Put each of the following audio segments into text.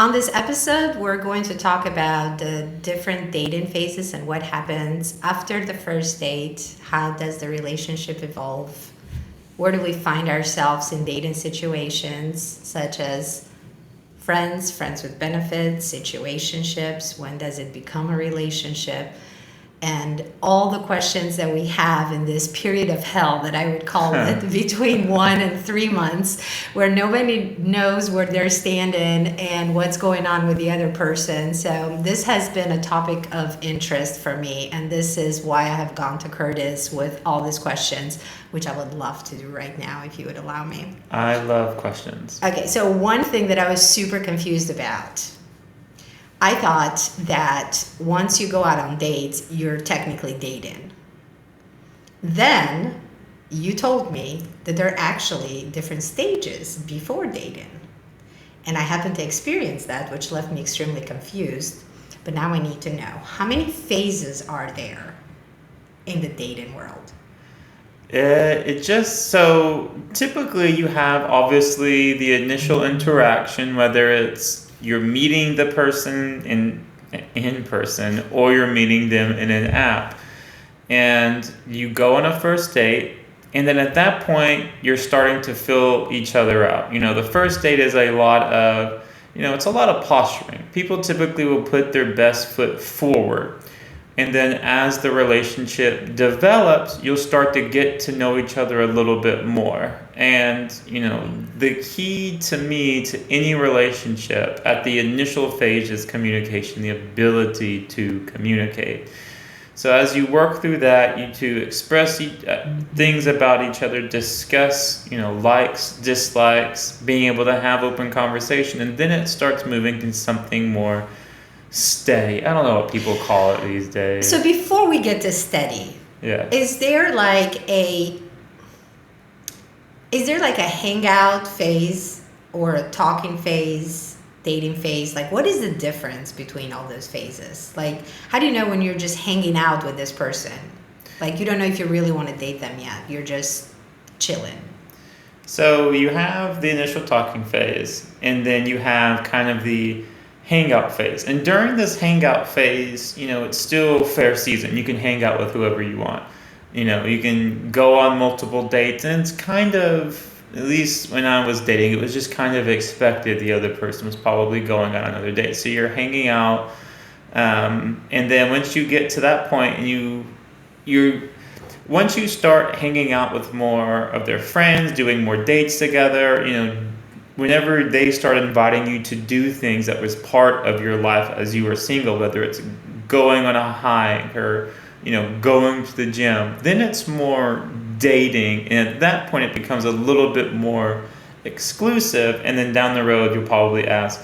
On this episode, we're going to talk about the different dating phases and what happens after the first date. How does the relationship evolve? Where do we find ourselves in dating situations such as friends, friends with benefits, situationships? When does it become a relationship? And all the questions that we have in this period of hell that I would call it between 1 and 3 months, where nobody knows where they're standing and what's going on with the other person. So this has been a topic of interest for me, and this is why I have gone to Curtis with all these questions, which I would love to do right now if you would allow me. I love questions. Okay, so one thing that I was super confused about, I thought that once you go out on dates, you're technically dating. Then you told me that there are actually different stages before dating. And I happened to experience that, which left me extremely confused. But now I need to know, how many phases are there in the dating world? So typically you have obviously the initial interaction, whether it's you're meeting the person in person or you're meeting them in an app, and you go on a first date, and then at that point you're starting to fill each other out. The first date is a lot of it's a lot of posturing. People typically will put their best foot forward. And then as the relationship develops, you'll start to get to know each other a little bit more. And, the key to me to any relationship at the initial phase is communication, the ability to communicate. So as you work through that, you two express things about each other, discuss, likes, dislikes, being able to have open conversation, and then it starts moving to something more steady. I don't know what people call it these days. So before we get to steady, is there like a hangout phase or a talking phase, dating phase? Like, what is the difference between all those phases? Like, how do you know when you're just hanging out with this person? Like, you don't know if you really want to date them yet. You're just chilling. So you have the initial talking phase, and then you have kind of the hangout phase. And during this hangout phase, it's still fair season. You can hang out with whoever you want. You can go on multiple dates, and it's kind of, at least when I was dating, it was just kind of expected the other person was probably going on another date. So you're hanging out, and then once you get to that point, and once you start hanging out with more of their friends, doing more dates together, whenever they start inviting you to do things that was part of your life as you were single, whether it's going on a hike or, going to the gym, then it's more dating. And at that point, it becomes a little bit more exclusive. And then down the road, you'll probably ask,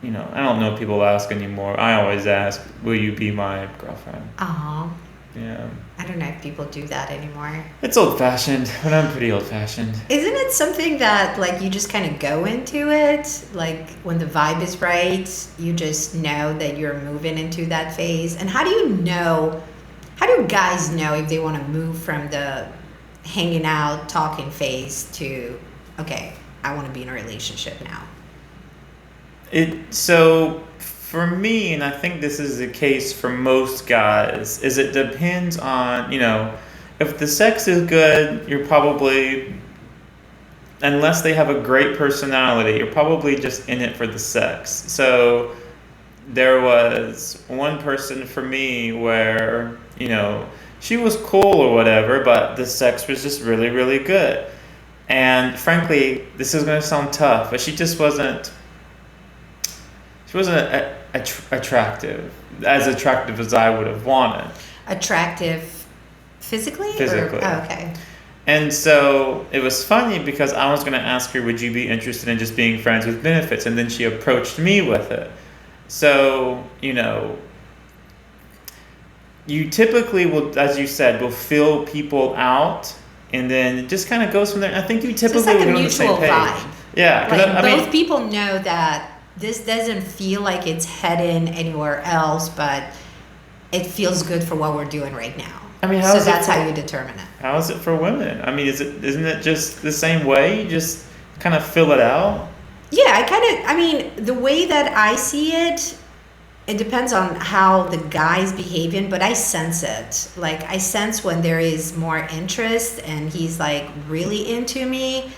I don't know if people ask anymore. I always ask, will you be my girlfriend? Uh-huh. Yeah. I don't know if people do that anymore. It's old-fashioned, but I'm pretty old-fashioned. Isn't it something that, like, you just kind of go into it? Like, when the vibe is right, you just know that you're moving into that phase? And how do guys know if they want to move from the hanging out, talking phase to, okay, I want to be in a relationship now? So for me, and I think this is the case for most guys, is it depends on, if the sex is good, you're probably, unless they have a great personality, you're probably just in it for the sex. So there was one person for me where, she was cool or whatever, but the sex was just really, really good. And frankly, this is going to sound tough, but she wasn't attractive as I would have wanted. Attractive physically? Physically. Oh, okay. And so it was funny because I was going to ask her, would you be interested in just being friends with benefits? And then she approached me with it. So, you typically will, as you said, will fill people out, and then it just kind of goes from there. I think you typically so it's like will a be on the same mutual page. vibe. Yeah. Like, both people know that this doesn't feel like it's heading anywhere else, but it feels good for what we're doing right now. So that's how you determine it. How is it for women? Isn't it just the same way? You just kind of fill it out? Yeah, I mean, the way that I see it, it depends on how the guy's behaving, but I sense it. Like, I sense when there is more interest and he's like really into me,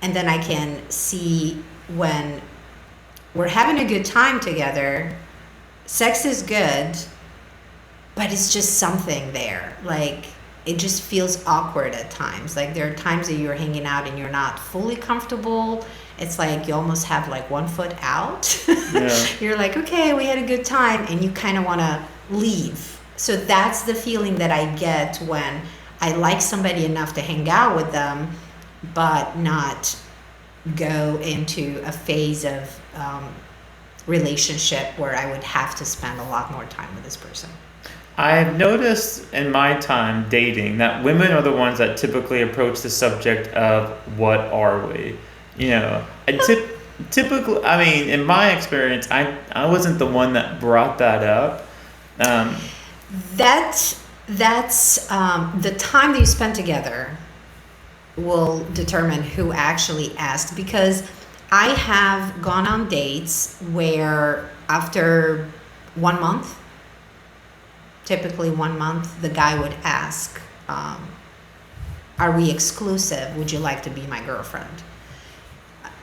and then I can see when we're having a good time together, sex is good, but it's just something there. Like, it just feels awkward at times. Like, there are times that you're hanging out and you're not fully comfortable. It's like you almost have like one foot out. Yeah. You're like, okay, we had a good time, and you kind of want to leave. So that's the feeling that I get when I like somebody enough to hang out with them, but not go into a phase of relationship where I would have to spend a lot more time with this person. I've noticed in my time dating that women are the ones that typically approach the subject of what are we? You know, typically, I mean, in my experience, I wasn't the one that brought that up. Um, That's the time that you spend together will determine who actually asked, because I have gone on dates where after 1 month, typically 1 month, the guy would ask, are we exclusive? Would you like to be my girlfriend?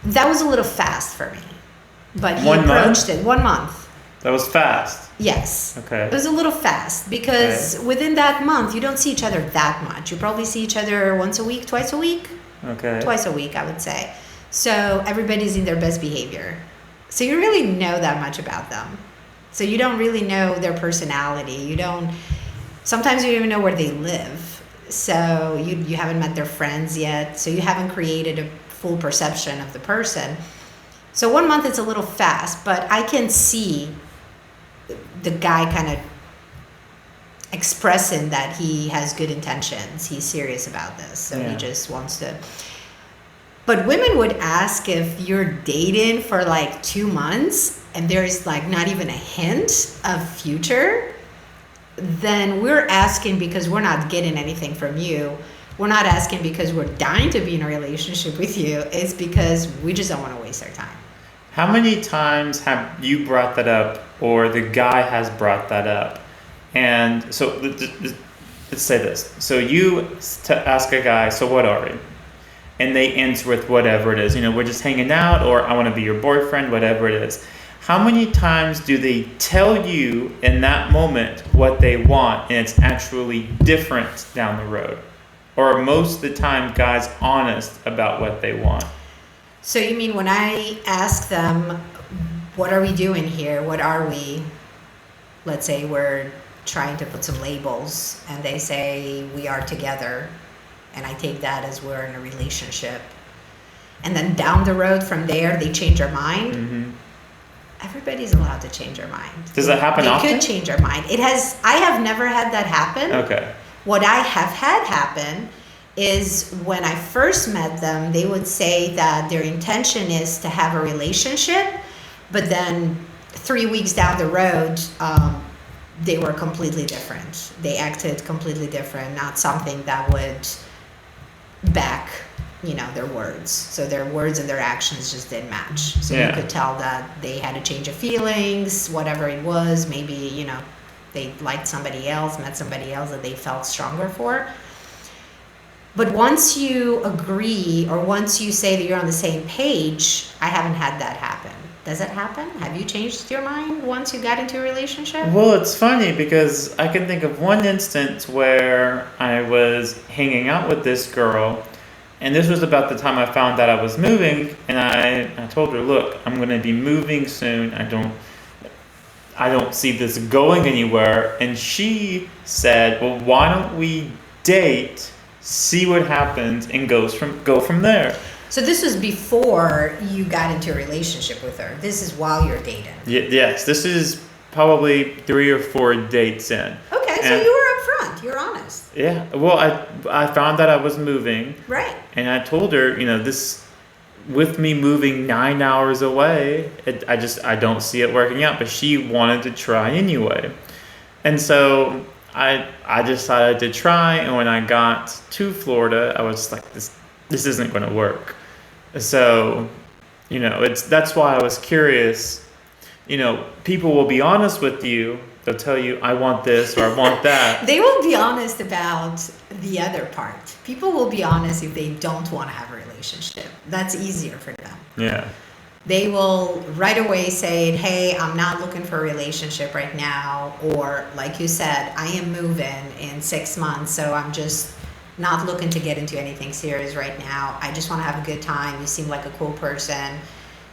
That was a little fast for me, but he 1 month? approached it 1 month. that was fast. Yes. Okay. It was a little fast because within that month, you don't see each other that much. You probably see each other once a week, twice a week. Okay. Twice a week, I would say. So everybody's in their best behavior. So you really know that much about them. So you don't really know their personality. You don't, sometimes you don't even know where they live. So you haven't met their friends yet. So you haven't created a full perception of the person. So 1 month it's a little fast, but I can see the guy kind of expressing that he has good intentions. He's serious about this. So Yeah. he just wants to. But women would ask if you're dating for like 2 months and there's like not even a hint of future, then we're asking because we're not getting anything from you. We're not asking because we're dying to be in a relationship with you. It's because we just don't want to waste our time. How many times have you brought that up, or the guy has brought that up? And so let's say this. So you ask a guy, so what are we? And they answer with whatever it is. You know, we're just hanging out, or I want to be your boyfriend, whatever it is. How many times do they tell you in that moment what they want, and it's actually different down the road? Or are most of the time guys honest about what they want? So you mean when I ask them, what are we doing here? What are we? Let's say we're trying to put some labels and they say we are together, and I take that as we're in a relationship. And then down the road from there, they change their mind. Mm-hmm. Everybody's allowed to change their mind. Does that happen often? They could change their mind. I have never had that happen. Okay. What I have had happen is when I first met them, they would say that their intention is to have a relationship, but then 3 weeks down the road, they were completely different. They acted completely different, not something that would back, their words. So their words and their actions just didn't match. So Yeah. you could tell that they had a change of feelings, whatever it was. Maybe, they liked somebody else, met somebody else that they felt stronger for. But once you agree, or once you say that you're on the same page, I haven't had that happen. Does it happen? Have you changed your mind once you got into a relationship? Well, it's funny because I can think of one instance where I was hanging out with this girl, and this was about the time I found out I was moving, and I told her, look, I'm going to be moving soon. I don't see this going anywhere. And she said, well, why don't we date, see what happens, and go from there. So this was before you got into a relationship with her. This is while you're dating. Yes, this is probably 3 or 4 dates in. Okay, so And- you were upfront. You're honest. Yeah, well, I found that I was moving, Right. and I told her, this, with me moving 9 hours away, I don't see it working out. But she wanted to try anyway, and so I decided to try. And when I got to Florida, I was like, this isn't going to work. So That's why I was curious. People will be honest with you. They'll tell you, I want this or I want that. They will be honest about the other part. People will be honest if they don't want to have a relationship. That's easier for them. Yeah. They will right away say, hey, I'm not looking for a relationship right now. Or like you said, I am moving in 6 months, so I'm just not looking to get into anything serious right now. I just want to have a good time. You seem like a cool person.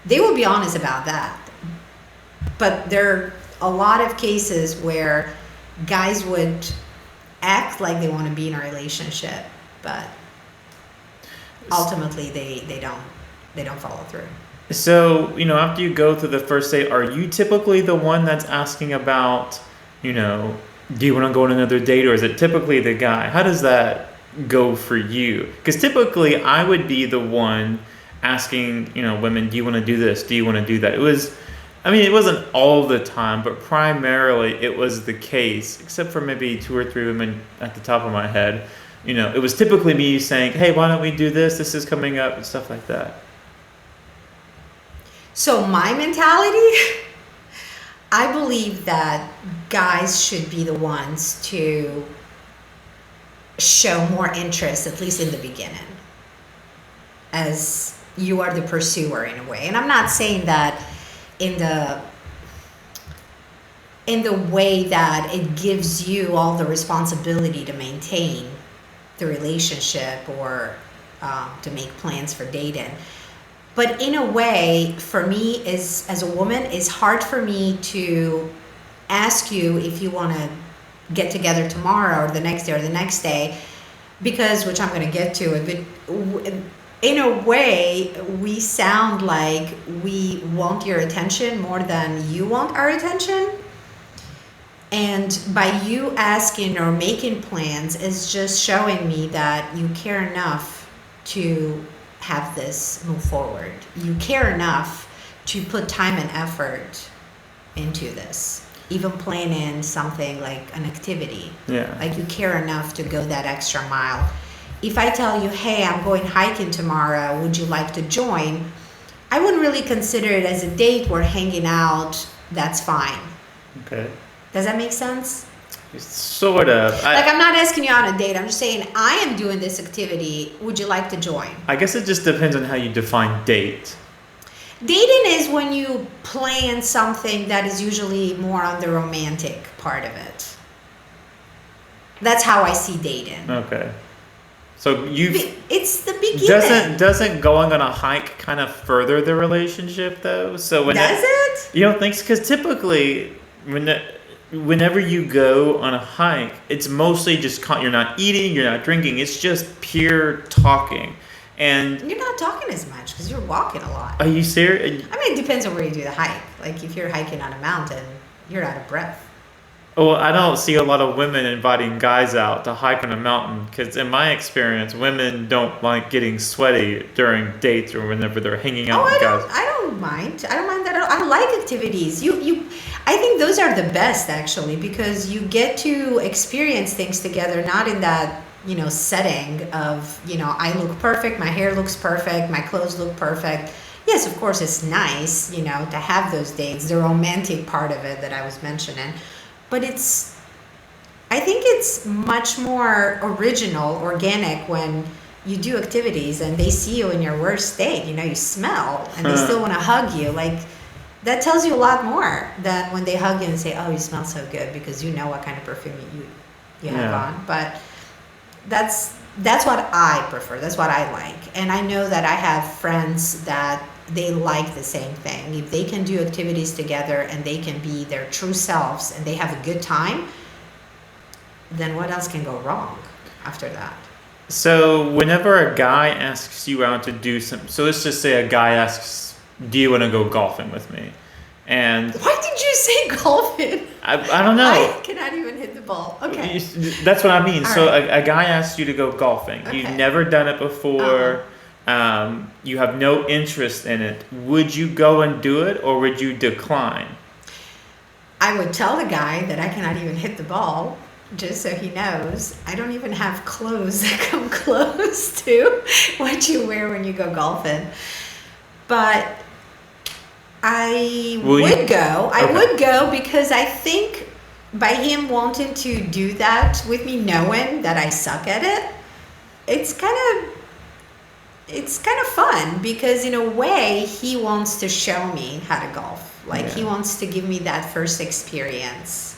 They will be honest about that. But there are a lot of cases where guys would act like they want to be in a relationship, but ultimately they don't follow through. So, after you go through the first date, are you typically the one that's asking about, do you want to go on another date, or is it typically the guy? How does that go for you? Because typically I would be the one asking, women, do you want to do this? Do you want to do that? It wasn't all the time, but primarily it was the case, except for maybe 2 or 3 women at the top of my head. It was typically me saying, hey, why don't we do this? This is coming up and stuff like that. So my mentality, I believe that guys should be the ones to show more interest, at least in the beginning, as you are the pursuer in a way. And I'm not saying that in the way that it gives you all the responsibility to maintain the relationship or to make plans for dating. But in a way, for me, as a woman, it's hard for me to ask you if you want to get together tomorrow or the next day or the next day, because, which I'm going to get to it, but in a way, we sound like we want your attention more than you want our attention. And by you asking or making plans is just showing me that you care enough to have this move forward. You care enough to put time and effort into this. Even planning something like an activity. Yeah. Like you care enough to go that extra mile. If I tell you, hey, I'm going hiking tomorrow, would you like to join? I wouldn't really consider it as a date. We're hanging out. That's fine. Okay. Does that make sense? Sort of. I'm not asking you on a date. I'm just saying I am doing this activity. Would you like to join? I guess it just depends on how you define date. Dating is when you plan something that is usually more on the romantic part of it. That's how I see dating. Okay. So it's the beginning. Doesn't going on a hike kind of further the relationship though? So does it? You don't think so? Because typically whenever you go on a hike, it's mostly just you're not eating, you're not drinking. It's just pure talking. And you're not talking as much because you're walking a lot. Are you serious? I mean, it depends on where you do the hike. Like if you're hiking on a mountain, you're out of breath. Well, I don't see a lot of women inviting guys out to hike on a mountain because in my experience, women don't like getting sweaty during dates or whenever they're hanging out with guys. I don't mind. I don't mind that at all. I like activities. I think those are the best actually because you get to experience things together, not in that, setting of, I look perfect, my hair looks perfect, my clothes look perfect. Yes, of course it's nice, to have those dates, the romantic part of it that I was mentioning. But I think it's much more original, organic when you do activities and they see you in your worst state. You smell and they still want to hug you. Like that tells you a lot more than when they hug you and say, "Oh, you smell so good," because you know what kind of perfume you have on. But that's what I prefer. That's what I like. And I know that I have friends that they like the same thing. If they can do activities together and they can be their true selves and they have a good time, then what else can go wrong after that? So whenever a guy asks you out to do something, so let's just say a guy asks, do you want to go golfing with me? And why did you say golfing? I don't know. I cannot even hit the ball. Okay. That's what I mean. All so right. a guy asks you to go golfing. Okay. You've never done it before. You have no interest in it. Would you go and do it or would you decline? I would tell the guy that I cannot even hit the ball, just so he knows. I don't even have clothes that come close to what you wear when you go golfing. But I Will you? would go. I Okay. would go because I think by him wanting to do that with me, knowing that I suck at it, it's kind of fun because in a way he wants to show me how to golf. Like he Yeah. wants to give me that first experience.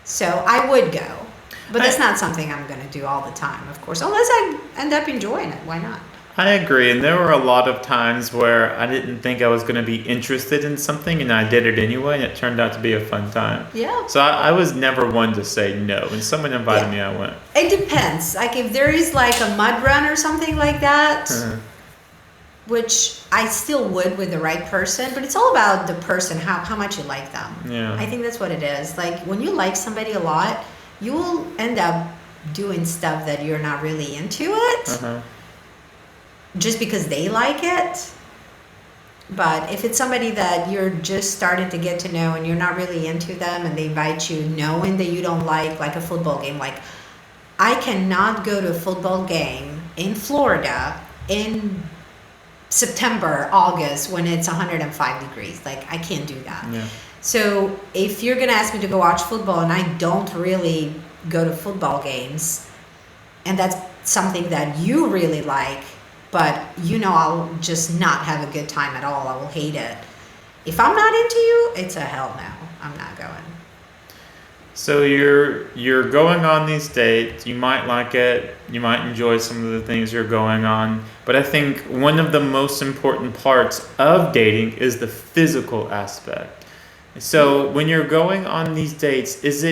So I would go. But that's not something I'm going to do all the time, of course, unless I end up enjoying it. Why not? I agree, and there were a lot of times where I didn't think I was going to be interested in something, and I did it anyway, and it turned out to be a fun time. Yeah. So I was never one to say no. When someone invited Yeah. me, I went. It depends. Like if there is like a mud run or something like that, which I still would with the right person, but it's all about the person, how much you like them. Yeah. I think that's what it is. Like when you like somebody a lot, you will end up doing stuff that you're not really into it. Uh-huh. Just because they like it. But if it's somebody that you're just starting to get to know and you're not really into them and they invite you knowing that you don't like a football game, like I cannot go to a football game in Florida in September, August when it's 105 degrees. Like I can't do that. Yeah. So if you're going to ask me to go watch football and I don't really go to football games and that's something that you really like, but I'll just not have a good time at all. I will hate it. If I'm not into you, it's a hell no. I'm not going. So you're going on these dates. You might like it. You might enjoy some of the things you're going on. But I think one of the most important parts of dating is the physical aspect. So when you're going on these dates, is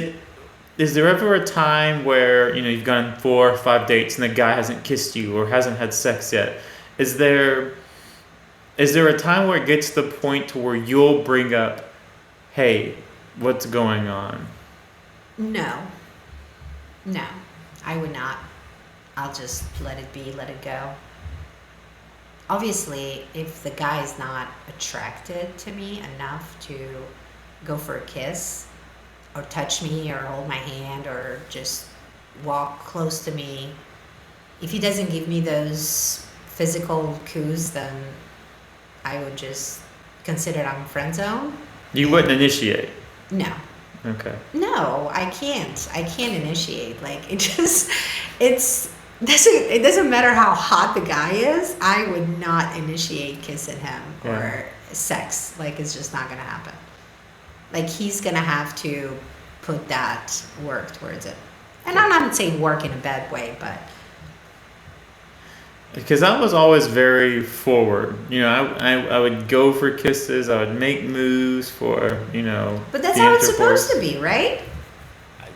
there ever a time where you've gone 4 or 5 dates and the guy hasn't kissed you or hasn't had sex yet? Is there a time where it gets to the point to where you'll bring up, hey, what's going on? No, I would not. I'll just let it be, let it go. Obviously, if the guy is not attracted to me enough to go for a kiss or touch me or hold my hand or just walk close to me, if he doesn't give me those physical cues, then I would just consider it I'm friend zone. You wouldn't initiate. No. Okay. No, I can't. I can't initiate. Like it doesn't matter how hot the guy is. I would not initiate kissing him or sex. Like it's just not gonna happen. Like he's gonna have to put that work towards it. And I'm not saying work in a bad way, but Because I was always very forward. I would go for kisses. I would make moves for, but that's the how it's intercourse. supposed to be, right?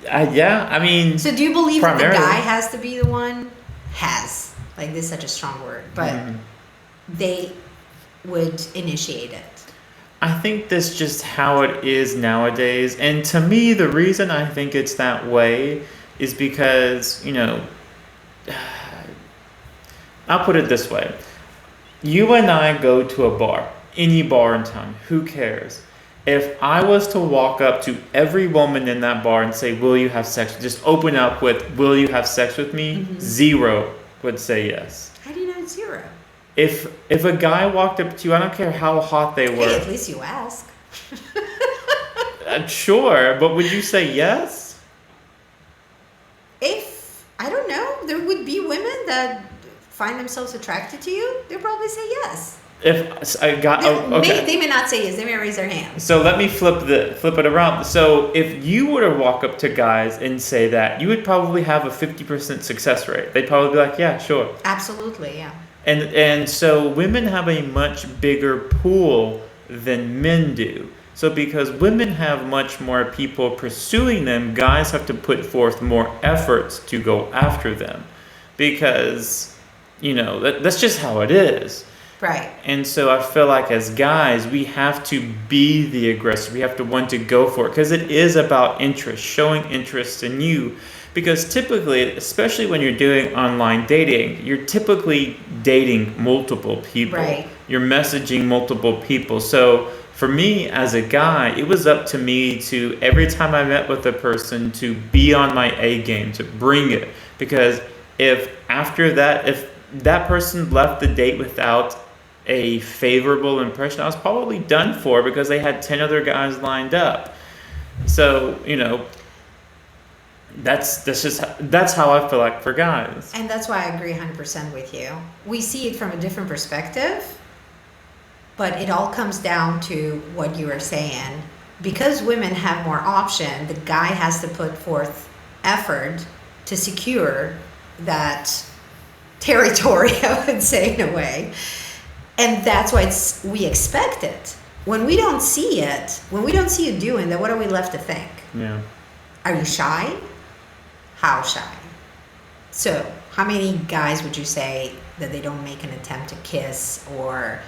Yeah, I mean, So do you believe that the primarily. guy has to be the one? Has. Like this is such a strong word. But they would initiate it. I think that's just how it is nowadays. And to me, the reason I think it's that way is because, I'll put it this way. You and I go to a bar, any bar in town, who cares? If I was to walk up to every woman in that bar and say, will you have sex? Just open up with, will you have sex with me? 0 would say yes. How do you know it's 0? If a guy walked up to you, I don't care how hot they were. Hey, at least you ask. Sure, but would you say yes? If, I don't know, there would be women that find themselves attracted to you, they'll probably say yes. If I got okay. They may not say yes, they may raise their hand. So let me flip it around. So if you were to walk up to guys and say that, you would probably have a 50% success rate. They'd probably be like, yeah, sure. Absolutely, yeah. And so women have a much bigger pool than men do. So because women have much more people pursuing them, guys have to put forth more efforts to go after them. Because, that's just how it is. Right. And so I feel like as guys, we have to be the aggressor. We have to want to go for it because it is about interest, showing interest in you. Because typically, especially when you're doing online dating, you're typically dating multiple people. Right. You're messaging multiple people. So for me as a guy, it was up to me to, every time I met with a person, to be on my A game, to bring it. Because if that person left the date without a favorable impression, I was probably done for because they had 10 other guys lined up. So, that's how I feel like for guys. And that's why I agree 100% with you. We see it from a different perspective, but it all comes down to what you were saying. Because women have more option, the guy has to put forth effort to secure that territory, I would say, in a way. And that's why we expect it. When we don't see it, when we don't see you doing that, what are we left to think? Yeah. Are you shy? How shy? So, how many guys would you say that they don't make an attempt to kiss or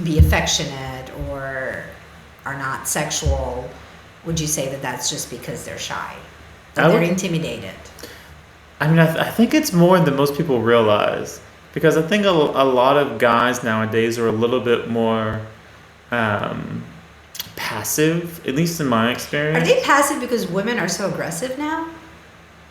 be affectionate or are not sexual? Would you say that that's just because they're shy? Or they're intimidated? I mean, I think it's more than most people realize. Because I think a lot of guys nowadays are a little bit more passive, at least in my experience. Are they passive because women are so aggressive now?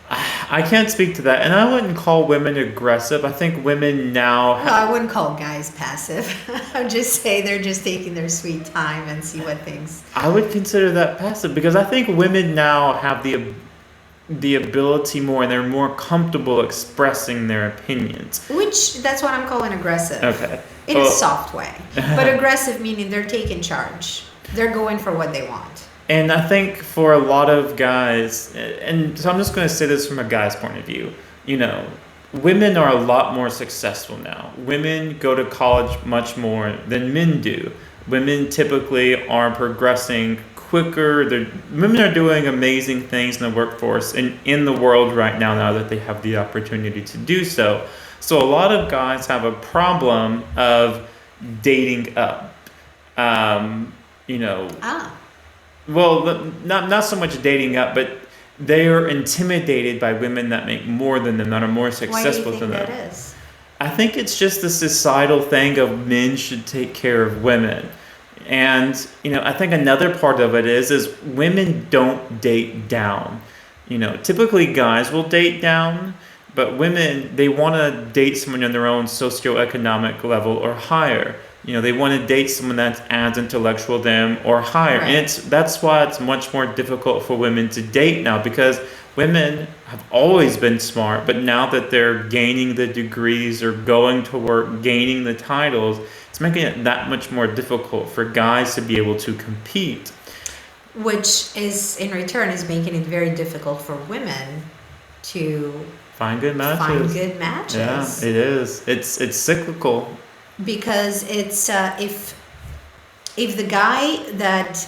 I can't speak to that. And I wouldn't call women aggressive. I think women now... No, I wouldn't call guys passive. I would just say they're just taking their sweet time and see what things... I would consider that passive because I think women now have the ability more and they're more comfortable expressing their opinions. Which, that's what I'm calling aggressive. Okay. In a soft way. But aggressive meaning they're taking charge. They're going for what they want. And I think for a lot of guys, and so I'm just going to say this from a guy's point of view, women are a lot more successful now. Women go to college much more than men do. Women typically are progressing quicker. Women are doing amazing things in the workforce and in the world right now that they have the opportunity to do so. So a lot of guys have a problem of dating up. Well, not so much dating up, but they are intimidated by women that make more than them, that are more successful than them. Why do you think that is? I think it's just the societal thing of men should take care of women. And, I think another part of it is women don't date down. Typically guys will date down, but women, they want to date someone on their own socioeconomic level or higher. They want to date someone that's as intellectual as them or higher. Right. And that's why it's much more difficult for women to date now, because women have always been smart, but now that they're gaining the degrees or going to work, gaining the titles, it's making it that much more difficult for guys to be able to compete. Which is, in return, is making it very difficult for women to find good matches. Yeah, it is. It's cyclical. Because it's if the guy that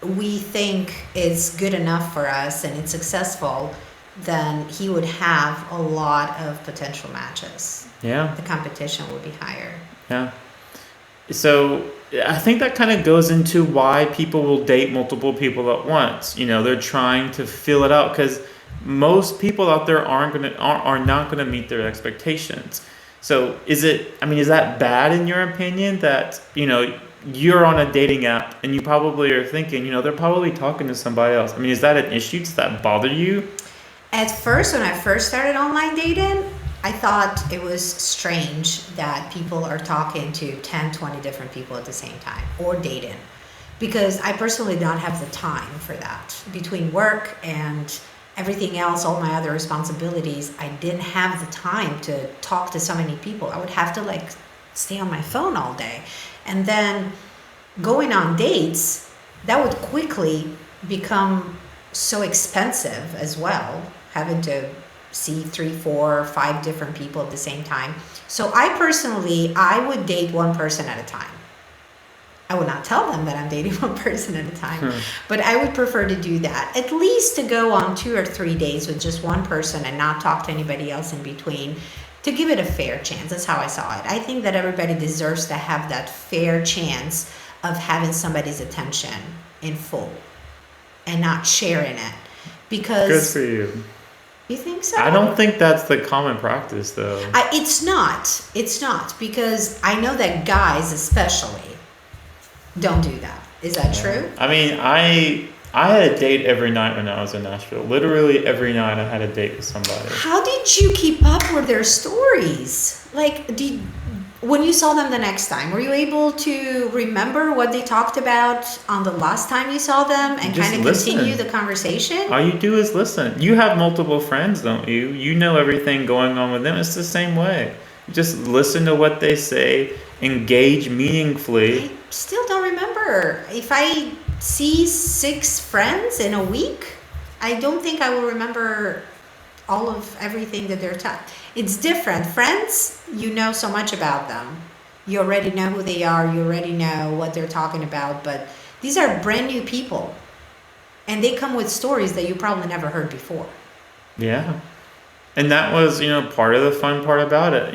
we think is good enough for us and it's successful, then he would have a lot of potential matches. Yeah. The competition would be higher. Yeah. So I think that kind of goes into why people will date multiple people at once. They're trying to fill it out because most people out there are not going to meet their expectations. So is that bad in your opinion that, you're on a dating app and you probably are thinking, they're probably talking to somebody else? Is that an issue? Does that bother you? At first, when I first started online dating, I thought it was strange that people are talking to 10, 20 different people at the same time or dating. Because I personally don't have the time for that. Between work and everything else, all my other responsibilities, I didn't have the time to talk to so many people. I would have to stay on my phone all day. And then going on dates, that would quickly become so expensive as well, having to see 3, 4, 5 different people at the same time. So I would date one person at a time. I would not tell them that I'm dating one person at a time, but I would prefer to do that. At least to go on 2 or 3 days with just one person and not talk to anybody else in between, to give it a fair chance. That's how I saw it. I think that everybody deserves to have that fair chance of having somebody's attention in full and not sharing it. Because good for you. You think so? I don't think that's the common practice, though. It's not. It's not, because I know that guys especially don't do that. Is that true? I had a date every night when I was in Nashville. Literally every night I had a date with somebody. How did you keep up with their stories? When you saw them the next time, were you able to remember what they talked about on the last time you saw them and Just kind of listen. continue the conversation? All you do is listen. You have multiple friends, don't you? You know everything going on with them. It's the same way. You just listen to what they say, engage meaningfully. I still don't remember. If I see 6 friends in a week, I don't think I will remember all of everything that they're talking. It's different. Friends, you know so much about them. You already know who they are. You already know what they're talking about. But these are brand new people. And they come with stories that you probably never heard before. Yeah. And that was, part of the fun part about it.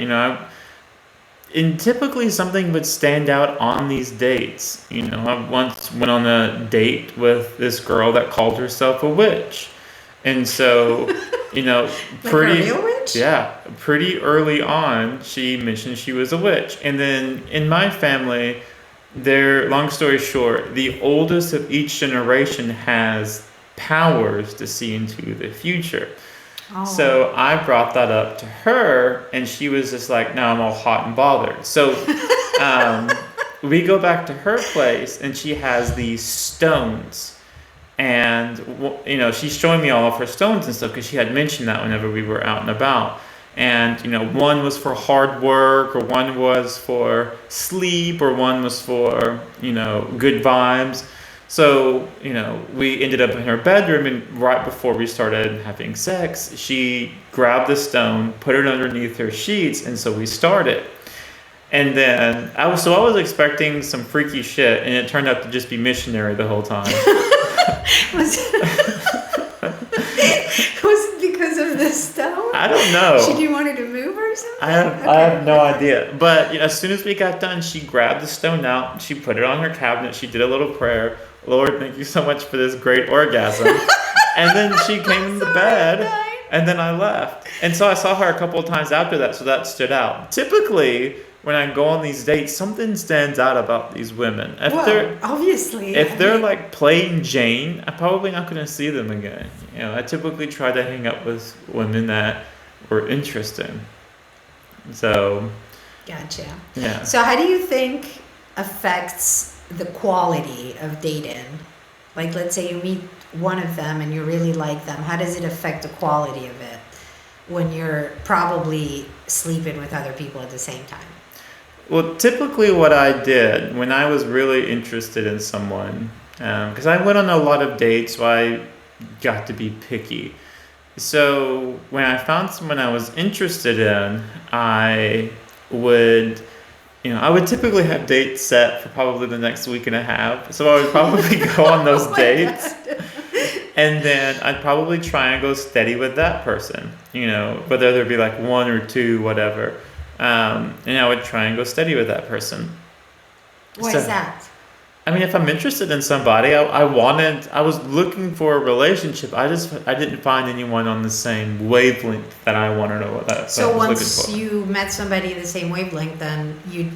And typically something would stand out on these dates. I once went on a date with this girl that called herself a witch. And so, Like pretty, a real witch? yeah, pretty early on, she mentioned she was a witch. And then in my family, long story short, the oldest of each generation has powers to see into the future. Oh. So I brought that up to her, and she was just like, "No, I'm all hot and bothered." So we go back to her place, and she has these stones. And, she's showing me all of her stones and stuff because she had mentioned that whenever we were out and about. And, one was for hard work, or one was for sleep, or one was for, good vibes. So, we ended up in her bedroom, and right before we started having sex, she grabbed the stone, put it underneath her sheets, and so we started. And then I was expecting some freaky shit, and it turned out to just be missionary the whole time. Was it because of the stone? I don't know. She didn't want her to move or something? I have no idea. But as soon as we got done, she grabbed the stone out, she put it on her cabinet, she did a little prayer. Lord, thank you so much for this great orgasm. And then she came in the bed, and then I left. And so I saw her a couple of times after that, so that stood out. Typically, when I go on these dates, something stands out about these women. Obviously. If they're like plain Jane, I'm probably not going to see them again. I typically try to hang up with women that were interesting. So. Gotcha. Yeah. So how do you think affects the quality of dating? Like, let's say you meet one of them and you really like them. How does it affect the quality of it when you're probably sleeping with other people at the same time? Well, typically what I did when I was really interested in someone, because I went on a lot of dates, so I got to be picky. So when I found someone I was interested in, I would typically have dates set for probably the next week and a half. So I would probably go on those dates. And then I'd probably try and go steady with that person, whether there'd be like 1 or 2, whatever. And I would try and go steady with that person. Why is that? I mean, if I'm interested in somebody, I was looking for a relationship. I didn't find anyone on the same wavelength that I wanted to. That I was looking for. So once you met somebody in the same wavelength, then you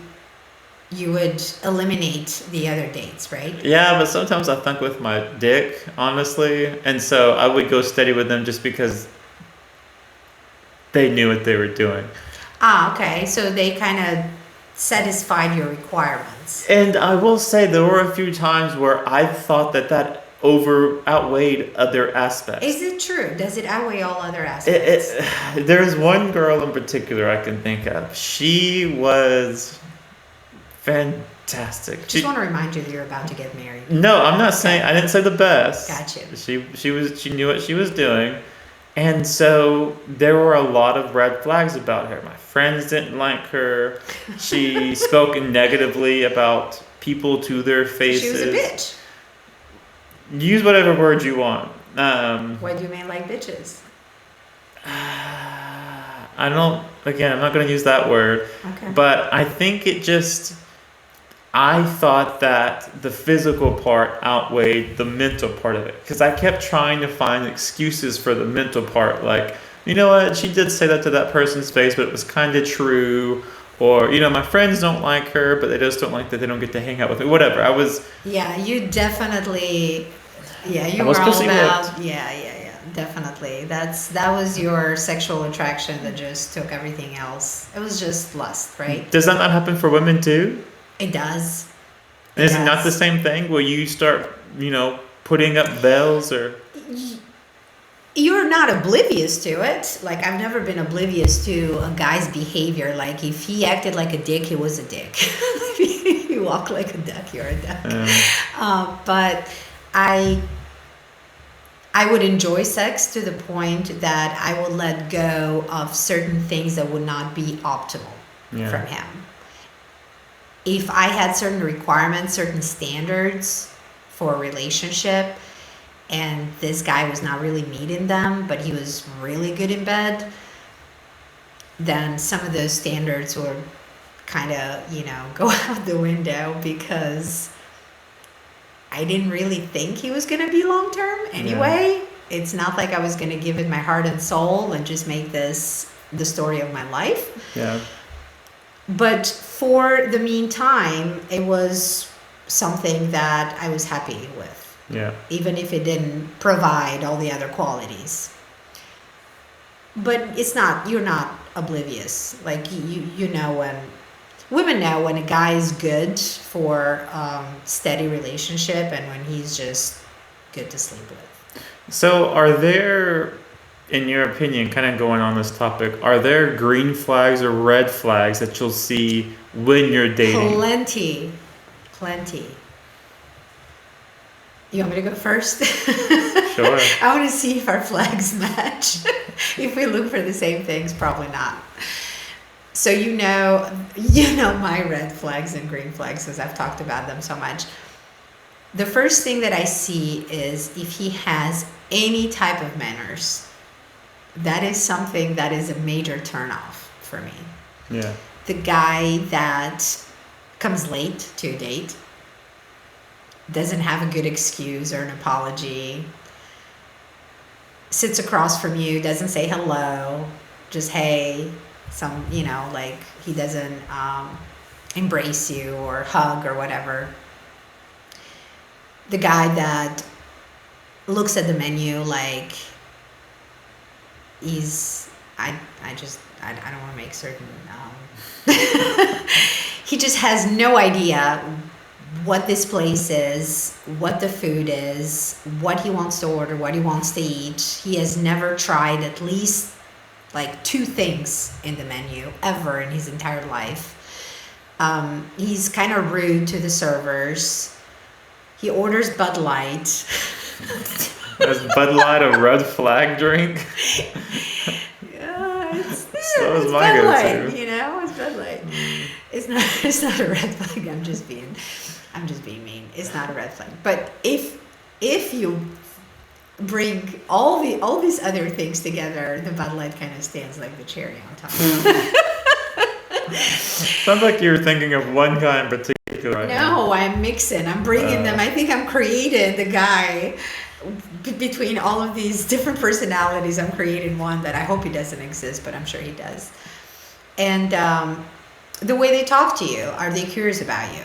would eliminate the other dates, right? Yeah, but sometimes I thunk with my dick, honestly, and so I would go steady with them just because they knew what they were doing. Ah, okay. So they kind of satisfied your requirements. And I will say there were a few times where I thought that outweighed other aspects. Is it true? Does it outweigh all other aspects? There's one girl in particular I can think of. She was fantastic. Just want to remind you that you're about to get married. No, I'm not saying. I didn't say the best. Gotcha. She knew what she was doing. And so there were a lot of red flags about her. My friends didn't like her. She spoke negatively about people to their faces. She was a bitch. Use whatever word you want. Why do men like bitches? I'm not going to use that word. Okay. But I think I thought that the physical part outweighed the mental part of it. Because I kept trying to find excuses for the mental part. Like, you know what? She did say that to that person's face, but it was kind of true. Or, my friends don't like her, but they just don't like that they don't get to hang out with her. Whatever. Yeah, you definitely... Yeah, you I were was all pussy about... whipped. Yeah. definitely. That was your sexual attraction that just took everything else. It was just lust, right? Does that not happen for women too? It does. And It is it not the does. same thing where you start, putting up bells or? You're not oblivious to it. Like, I've never been oblivious to a guy's behavior. Like, if he acted like a dick, he was a dick. If you walk like a duck, you're a duck. But I would enjoy sex to the point that I would let go of certain things that would not be optimal from him. If I had certain requirements, certain standards for a relationship, and this guy was not really meeting them, but he was really good in bed, then some of those standards would kind of, go out the window, because I didn't really think he was going to be long term anyway. Yeah. It's not like I was going to give it my heart and soul and just make this the story of my life. Yeah. But for the meantime, it was something that I was happy with. Yeah. Even if it didn't provide all the other qualities. But you're not oblivious. Like, you know when, women know when a guy is good for steady relationship and when he's just good to sleep with. So are there, in your opinion, kind of going on this topic, are there green flags or red flags that you'll see when you're dating? Plenty. You want me to go first? Sure. I want to see if our flags match. If we look for the same things, probably not. So you know my red flags and green flags, because I've talked about them so much. The first thing that I see is if he has any type of manners. That is something that is a major turnoff for me. Yeah. The guy that comes late to a date, doesn't have a good excuse or an apology, sits across from you, doesn't say hello, just hey, like he doesn't embrace you or hug or whatever. The guy that looks at the menu like I don't want to make certain he just has no idea what this place is, what the food is, what he wants to order, what he wants to eat. He has never tried at least like 2 things in the menu ever in his entire life. He's kind of rude to the servers. He orders Bud Light. Is Bud Light a red flag drink? It's my Bud Light, go-to. It's Bud Light. It's not a red flag. I'm just being mean. It's not a red flag. But if you bring all these other things together, the Bud Light kind of stands like the cherry on top. Sounds like you're thinking of one guy in particular right now. No, I'm mixing. I'm bringing them. I think I'm creating the guy between all of these different personalities. I'm creating one that I hope he doesn't exist, but I'm sure he does. And the way they talk to you, are they curious about you?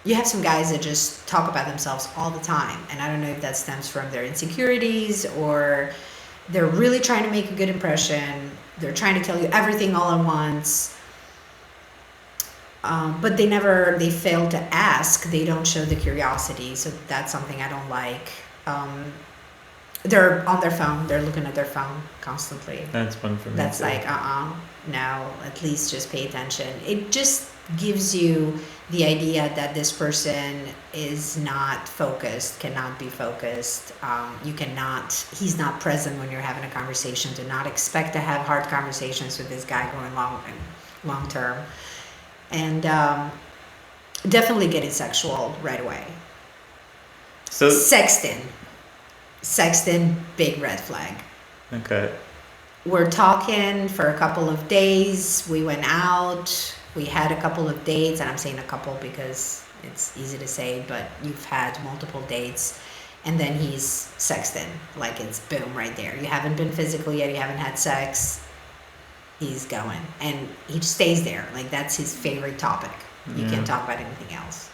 You have some guys that just talk about themselves all the time, and I don't know if that stems from their insecurities or they're really trying to make a good impression. They're trying to tell you everything all at once, but they fail to ask. They don't show the curiosity, so that's something I don't like. They're on their phone. They're looking at their phone constantly. That's one for me. That's too. like, no, at least just pay attention. It just gives you the idea that this person is not focused, cannot be focused. He's not present when you're having a conversation. Do not expect to have hard conversations with this guy going long term. And definitely getting sexual right away. So Sexting, big red flag. Okay. We're talking for a couple of days. We went out. We had a couple of dates, and I'm saying a couple because it's easy to say, but you've had multiple dates, and then he's sexting. Like, it's boom right there. You haven't been physical yet. You haven't had sex. He's going, and he stays there. Like, that's his favorite topic. You can't talk about anything else.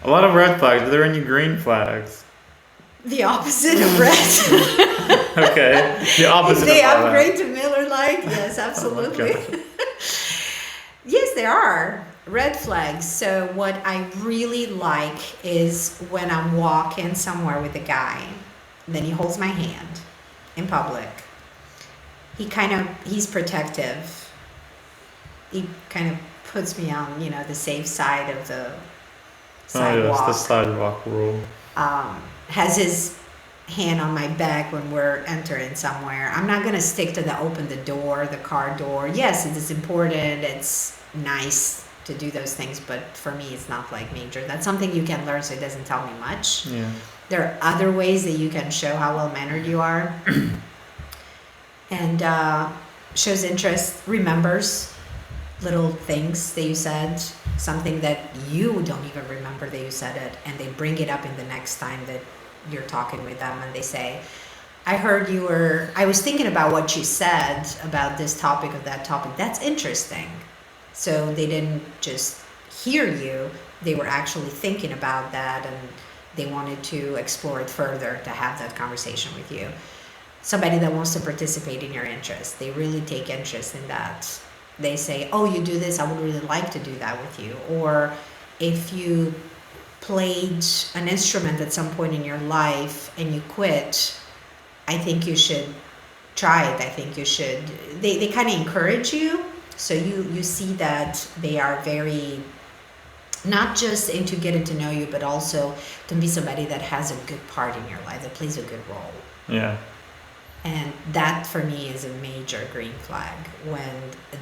A lot of red flags. Are there any green flags? The opposite of red. Okay. The opposite If they of all that. upgrade to Miller Lite, yes, absolutely. God. Yes, there are red flags. So what I really like is when I'm walking somewhere with a guy, then he holds my hand in public. He's protective. He kind of puts me on, the safe side of the Oh yes, the sidewalk. sidewalk rule. Has his hand on my back when we're entering somewhere. I'm not gonna stick to the car door. Yes, it is important. It's nice to do those things, but for me, it's not like major. That's something you can learn, so it doesn't tell me much. Yeah. There are other ways that you can show how well mannered you are, and shows interest, remembers little things that you said, something that you don't even remember that you said it, and they bring it up in the next time that you're talking with them, and they say, I was thinking about what you said about this topic or that topic. That's interesting. So they didn't just hear you, they were actually thinking about that, and they wanted to explore it further, to have that conversation with you. Somebody that wants to participate in your interest, they really take interest in that. They say, oh, you do this, I would really like to do that with you. Or if you played an instrument at some point in your life and you quit, I think you should try it. I think you should. They kind of encourage you. So you see that they are very, not just into getting to know you, but also to be somebody that has a good part in your life, that plays a good role. Yeah. And that for me is a major green flag, when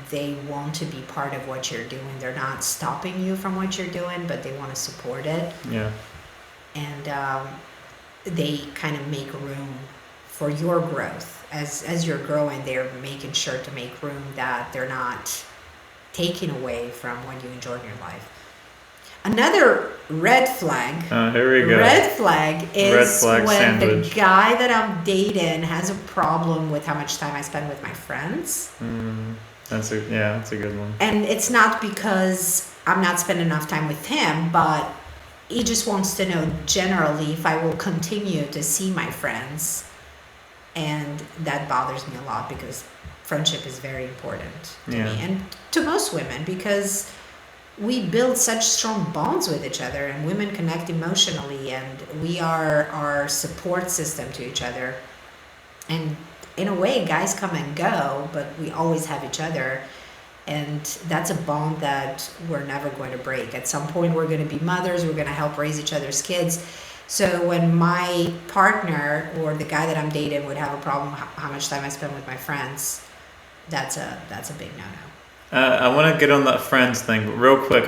they want to be part of what you're doing. They're not stopping you from what you're doing, but they want to support it. Yeah. And they kind of make room for your growth. As you're growing, they're making sure to make room, that they're not taking away from what you enjoy in your life. Another red flag. Here we go. Red flag is Red flag when sandwich. the guy that I'm dating has a problem with how much time I spend with my friends. That's a good one. And it's not because I'm not spending enough time with him, but he just wants to know generally if I will continue to see my friends. And that bothers me a lot, because friendship is very important to me, and to most women, because we build such strong bonds with each other, and women connect emotionally, and we are our support system to each other. And in a way, guys come and go, but we always have each other. And that's a bond that we're never going to break. At some point, we're going to be mothers, we're going to help raise each other's kids. So when my partner or the guy that I'm dating would have a problem how much time I spend with my friends, that's a big no-no. I want to get on that friends thing, but real quick.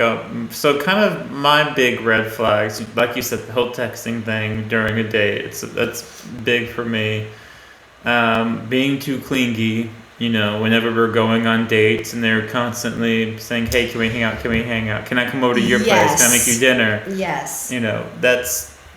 So kind of my big red flags, like you said, the whole texting thing during a date. That's big for me. Being too clingy, whenever we're going on dates, and they're constantly saying, "Hey, can we hang out? Can we hang out? Can I come over to your place? Can I make you dinner?" Yes.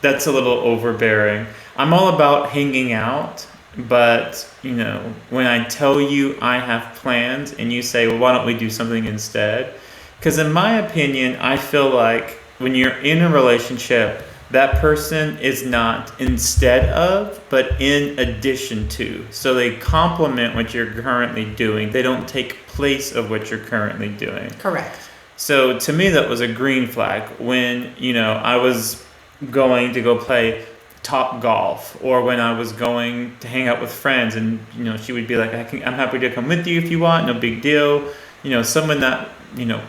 That's a little overbearing. I'm all about hanging out, but when I tell you I have plans and you say, well, why don't we do something instead? Because in my opinion, I feel like when you're in a relationship, that person is not instead of, but in addition to. So they complement what you're currently doing. They don't take place of what you're currently doing. Correct. So to me, that was a green flag when, I was going to go play top golf, or when I was going to hang out with friends, and she would be like, I'm happy to come with you if you want, no big deal. Someone that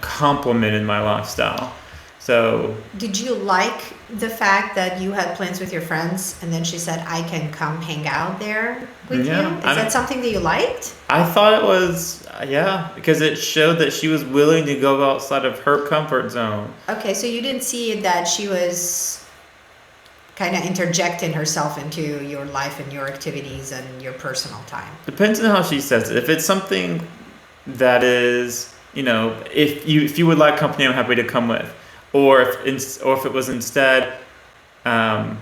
complimented my lifestyle. So did you like the fact that you had plans with your friends, and then she said, I can come hang out there with you? Is that something that you liked? I thought it was, because it showed that she was willing to go outside of her comfort zone. Okay, so you didn't see that she was kind of interjecting herself into your life and your activities and your personal time. Depends on how she says it. If it's something that is, if you would like company, I'm happy to come with. Or if it was instead, I'm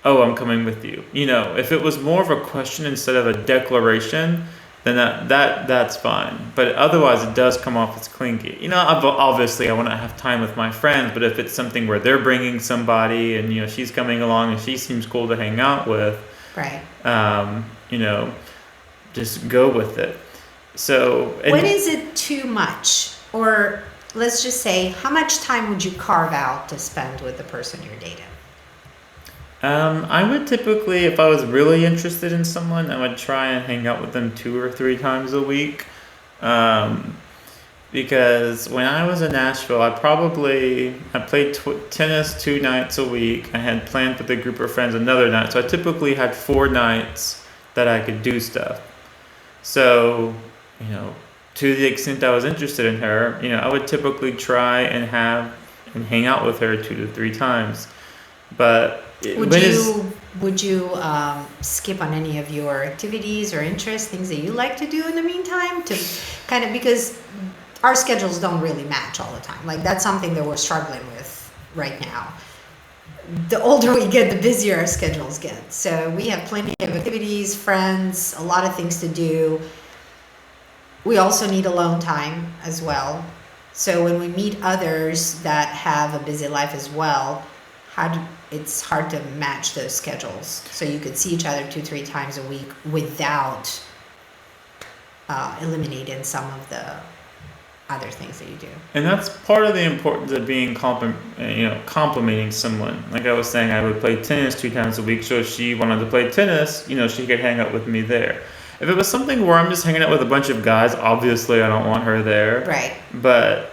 coming with you. If it was more of a question instead of a declaration, then that's fine. But otherwise, it does come off as clingy. Obviously, I want to have time with my friends, but if it's something where they're bringing somebody and she's coming along and she seems cool to hang out with, right? you know, just go with it. So, When is it too much? Or let's just say, how much time would you carve out to spend with the person you're dating? I would typically, if I was really interested in someone, I would try and hang out with them 2 or 3 times a week. Um, because when I was in Nashville, I played tennis 2 nights a week. I had planned with a group of friends another night, so I typically had 4 nights that I could do stuff. So, you know, to the extent I was interested in her, I would typically try and hang out with her 2 to 3 times. But Would when you would you skip on any of your activities or interests, things that you like to do in the meantime, to kind of, because our schedules don't really match all the time. Like, that's something that we're struggling with right now. The older we get, the busier our schedules get. So we have plenty of activities, friends, a lot of things to do. We also need alone time as well. So when we meet others that have a busy life as well, it's hard to match those schedules. So you could see each other 2-3 times a week without eliminating some of the other things that you do. And that's part of the importance of being complimenting someone. Like I was saying, I would play tennis 2 times a week. So if she wanted to play tennis, she could hang out with me there. If it was something where I'm just hanging out with a bunch of guys, obviously I don't want her there. Right. But,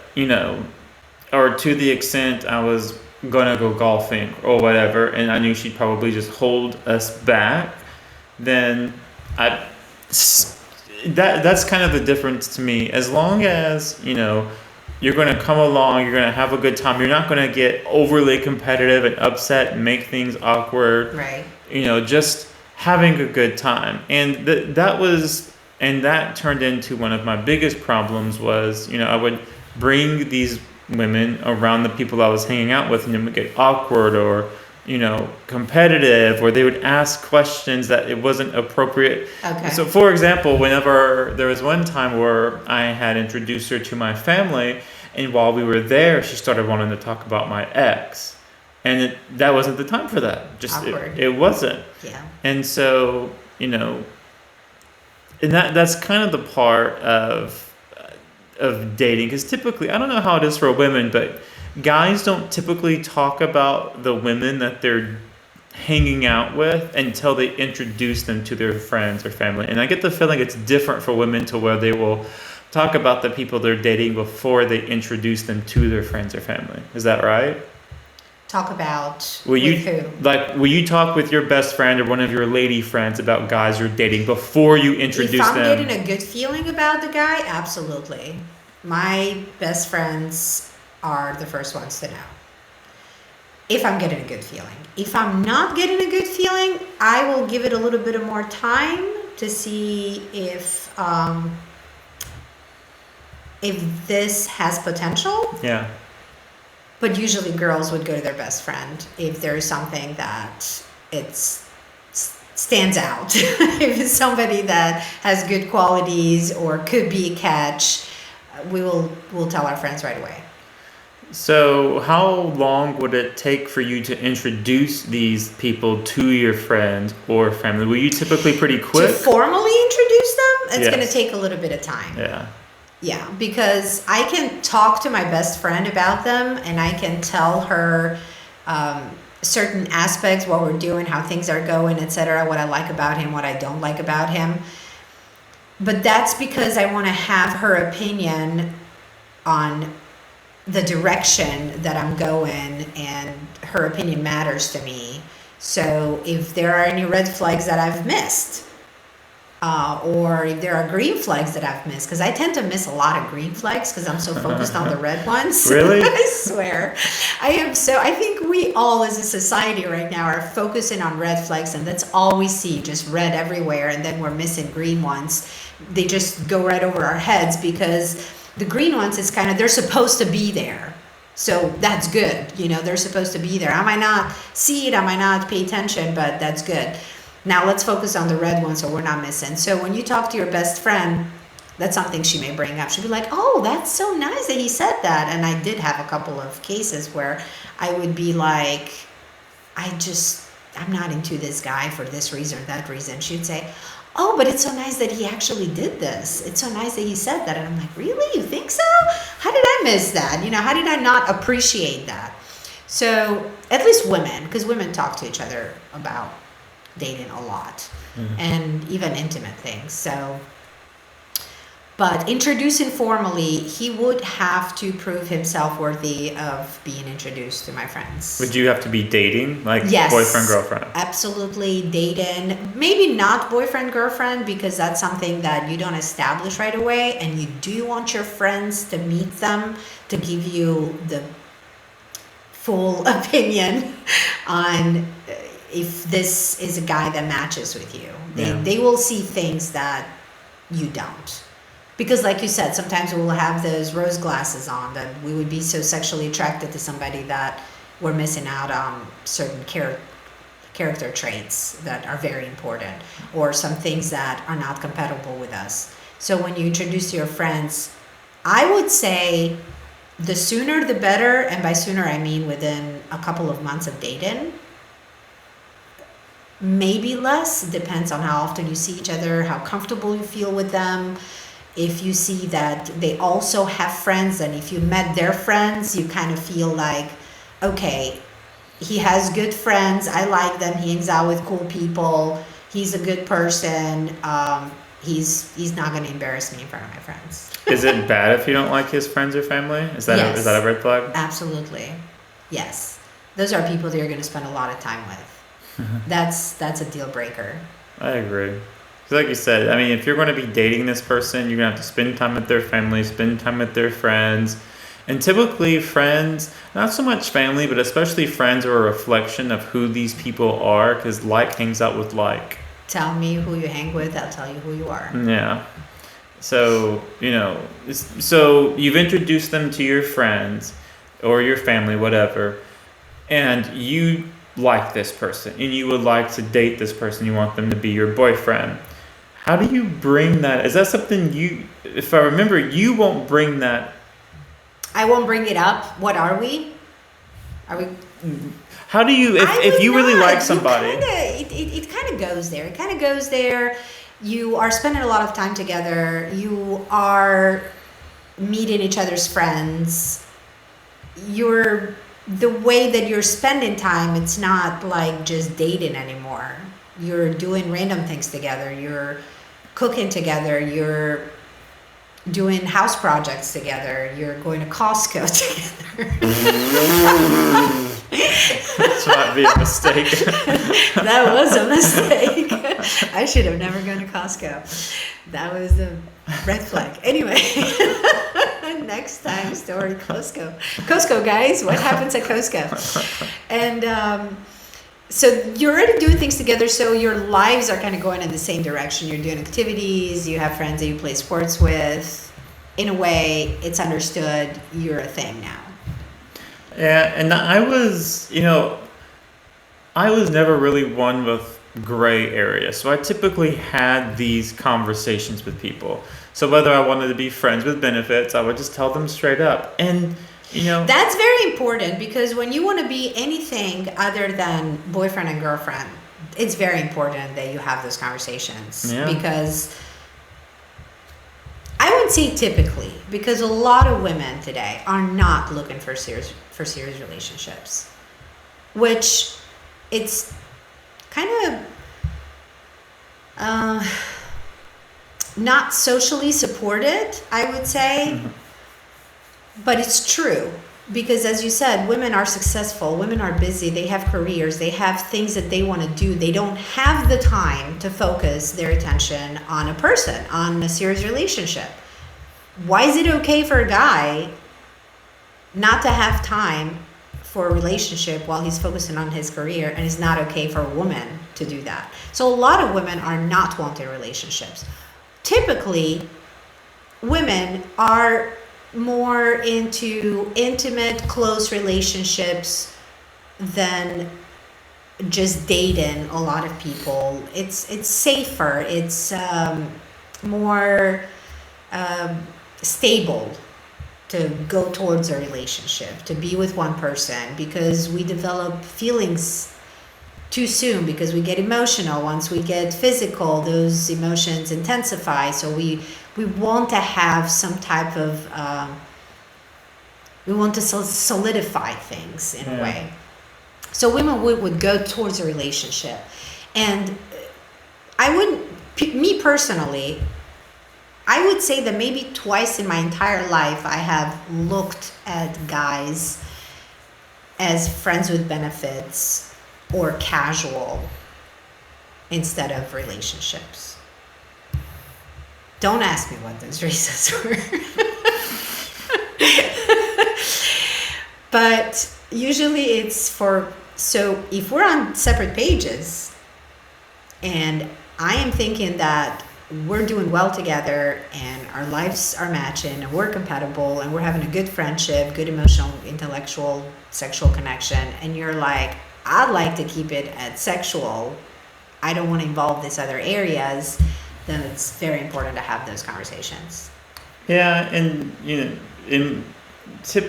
or to the extent I was gonna go golfing or whatever, and I knew she'd probably just hold us back, then that's kind of the difference to me. As long as you're going to come along, you're going to have a good time, you're not going to get overly competitive and upset and make things awkward, right? Just having a good time. And that turned into one of my biggest problems was, I would bring these women around the people I was hanging out with, and it would get awkward or competitive, or they would ask questions that it wasn't appropriate. Okay. So, for example, whenever there was one time where I had introduced her to my family, and while we were there, she started wanting to talk about my ex, and that wasn't the time for that. Just awkward. It wasn't. Yeah. And so, and that's kind of the part of dating, because typically, I don't know how it is for women, but guys don't typically talk about the women that they're hanging out with until they introduce them to their friends or family. And I get the feeling it's different for women, to where they will talk about the people they're dating before they introduce them to their friends or family. Is that right? Talk about who? Will you talk with your best friend or one of your lady friends about guys you're dating before you introduce them? If I'm getting a good feeling about the guy, absolutely. My best friends are the first ones to know if I'm getting a good feeling. If I'm not getting a good feeling, I will give it a little bit of more time to see if this has potential. Yeah. But usually girls would go to their best friend if there's something that stands out. If it's somebody that has good qualities or could be a catch, we'll tell our friends right away. So how long would it take for you to introduce these people to your friend or family? Were you typically pretty quick? To formally introduce them, it's Yes. going to take a little bit of time. Yeah. Yeah, because I can talk to my best friend about them, and I can tell her certain aspects, what we're doing, how things are going, etc., what I like about him, what I don't like about him. But that's because I want to have her opinion on the direction that I'm going, and her opinion matters to me. So if there are any red flags that I've missed, or if there are green flags that I've missed, because I tend to miss a lot of green flags because I'm so focused on the red ones. Really? I swear. I think we all as a society right now are focusing on red flags, and that's all we see, just red everywhere, and then we're missing green ones. They just go right over our heads, because the green ones is kind of, they're supposed to be there. So that's good. They're supposed to be there. I might not see it, I might not pay attention, but that's good. Now let's focus on the red one so we're not missing. So when you talk to your best friend, that's something she may bring up. She'll be like, oh, that's so nice that he said that. And I did have a couple of cases where I would be like, I'm not into this guy for this reason or that reason. She'd say, oh, but it's so nice that he actually did this. It's so nice that he said that. And I'm like, really? You think so? How did I miss that? How did I not appreciate that? So, at least women, because women talk to each other about dating a lot and even intimate things. So, but introduced informally, he would have to prove himself worthy of being introduced to my friends. Would you have to be dating, like Yes, boyfriend, girlfriend? absolutely dating. Maybe not boyfriend, girlfriend, because that's something that you don't establish right away, and you do want your friends to meet them to give you the full opinion on if this is a guy that matches with you. They will see things that you don't. Because like you said, sometimes we will have those rose glasses on, that we would be so sexually attracted to somebody that we're missing out on certain character traits that are very important, or some things that are not compatible with us. So when you introduce your friends, I would say the sooner the better, and by sooner I mean within a couple of months of dating. Maybe less, depends on how often you see each other, how comfortable you feel with them. If you see that they also have friends, and if you met their friends, you kind of feel like, okay, he has good friends, I like them, he hangs out with cool people, he's a good person, he's not going to embarrass me in front of my friends. Is it bad if you don't like his friends or family? Is that Yes. is that a red flag? Absolutely. Yes. Those are people that you're going to spend a lot of time with. That's a deal breaker. I agree. 'Cause like you said, I mean, if you're going to be dating this person, you're going to have to spend time with their family, spend time with their friends. And typically friends, not so much family, but especially friends are a reflection of who these people are, because like hangs out with like. Tell me who you hang with, I'll tell you who you are. Yeah. So, so you've introduced them to your friends or your family, whatever, and you like this person and you would like to date this person, you want them to be your boyfriend. How do you bring that? Is that something if I remember, you won't bring that? I won't bring it up. What are we? Are we? How do you, if you really like somebody? It kind of goes there. It kind of goes there. You are spending a lot of time together. You are meeting each other's friends. The way that you're spending time, it's not like just dating anymore. You're doing random things together. You're cooking together. You're doing house projects together. You're going to Costco together. This might be a mistake. That was a mistake. I should have never gone to Costco. That was a red flag. Anyway, next time, story Costco. Costco, guys, what happens at Costco? And so you're already doing things together, so your lives are kind of going in the same direction. You're doing activities, you have friends that you play sports with. In a way, it's understood you're a thing now. Yeah, and I was never really one with gray area. So I typically had these conversations with people. So whether I wanted to be friends with benefits, I would just tell them straight up. And that's very important, because when you want to be anything other than boyfriend and girlfriend, it's very important that you have those conversations. Yeah. Because I would say typically, because a lot of women today are not looking for serious relationships, which it's kind of not socially supported, I would say. Mm-hmm. But it's true, because as you said, women are successful, women are busy, they have careers, they have things that they want to do. They don't have the time to focus their attention on a person, on a serious relationship. Why is it okay for a guy not to have time for a relationship while he's focusing on his career, and it's not okay for a woman to do that? So a lot of women are not wanting relationships. Typically, women are more into intimate, close relationships than just dating a lot of people. It's safer. It's more stable to go towards a relationship, to be with one person, because we develop feelings too soon because we get emotional. Once we get physical, those emotions intensify. So we want to have some type of we want to solidify things in a way. So women would go towards a relationship, and I wouldn't. Me personally, I would say that maybe twice in my entire life I have looked at guys as friends with benefits or casual instead of relationships. Don't ask me what those reasons were. But usually it's so if we're on separate pages and I am thinking that we're doing well together and our lives are matching and we're compatible and we're having a good friendship, good emotional, intellectual, sexual connection, and you're like, I'd like to keep it at sexual, I don't want to involve these other areas, then it's very important to have those conversations. Yeah, and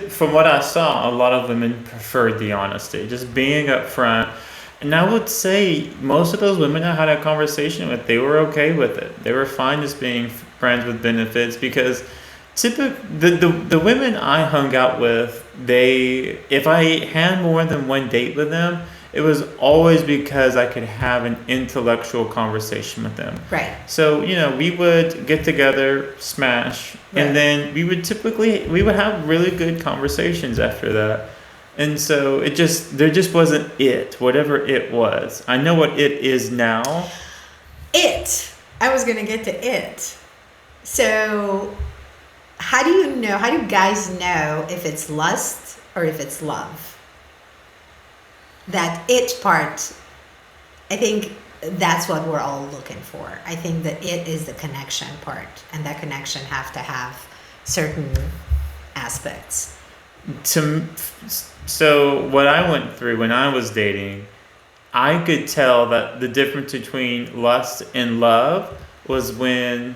from what I saw, a lot of women preferred the honesty, just being upfront. And I would say most of those women I had a conversation with, they were okay with it. They were fine just being friends with benefits because the women I hung out with, if I had more than one date with them, it was always because I could have an intellectual conversation with them. Right. So, we would get together, smash, right. And then we would have really good conversations after that. And so there just wasn't whatever it was. I know what it is now. I was going to get to it. So how do guys know if it's lust or if it's love? That it part, I think that's what we're all looking for. I think that it is the connection part, and that connection have to have certain aspects. So what I went through when I was dating, I could tell that the difference between lust and love was when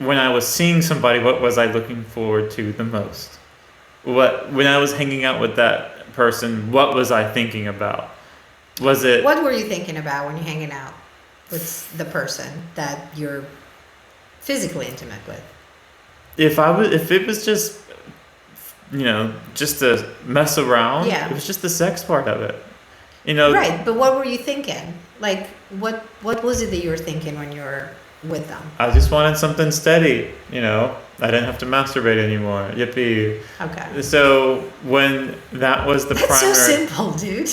I was seeing somebody, what was I looking forward to the most? When I was hanging out with that person, what was I thinking about? What were you thinking about when you're hanging out with the person that you're physically intimate with? If it was just just to mess around, yeah. It was just the sex part of it. Right, but what were you thinking? Like what was it that you were thinking when you were with them? I just wanted something steady, I didn't have to masturbate anymore. Yippee. Okay. So when that was the That's primary... so simple, dude.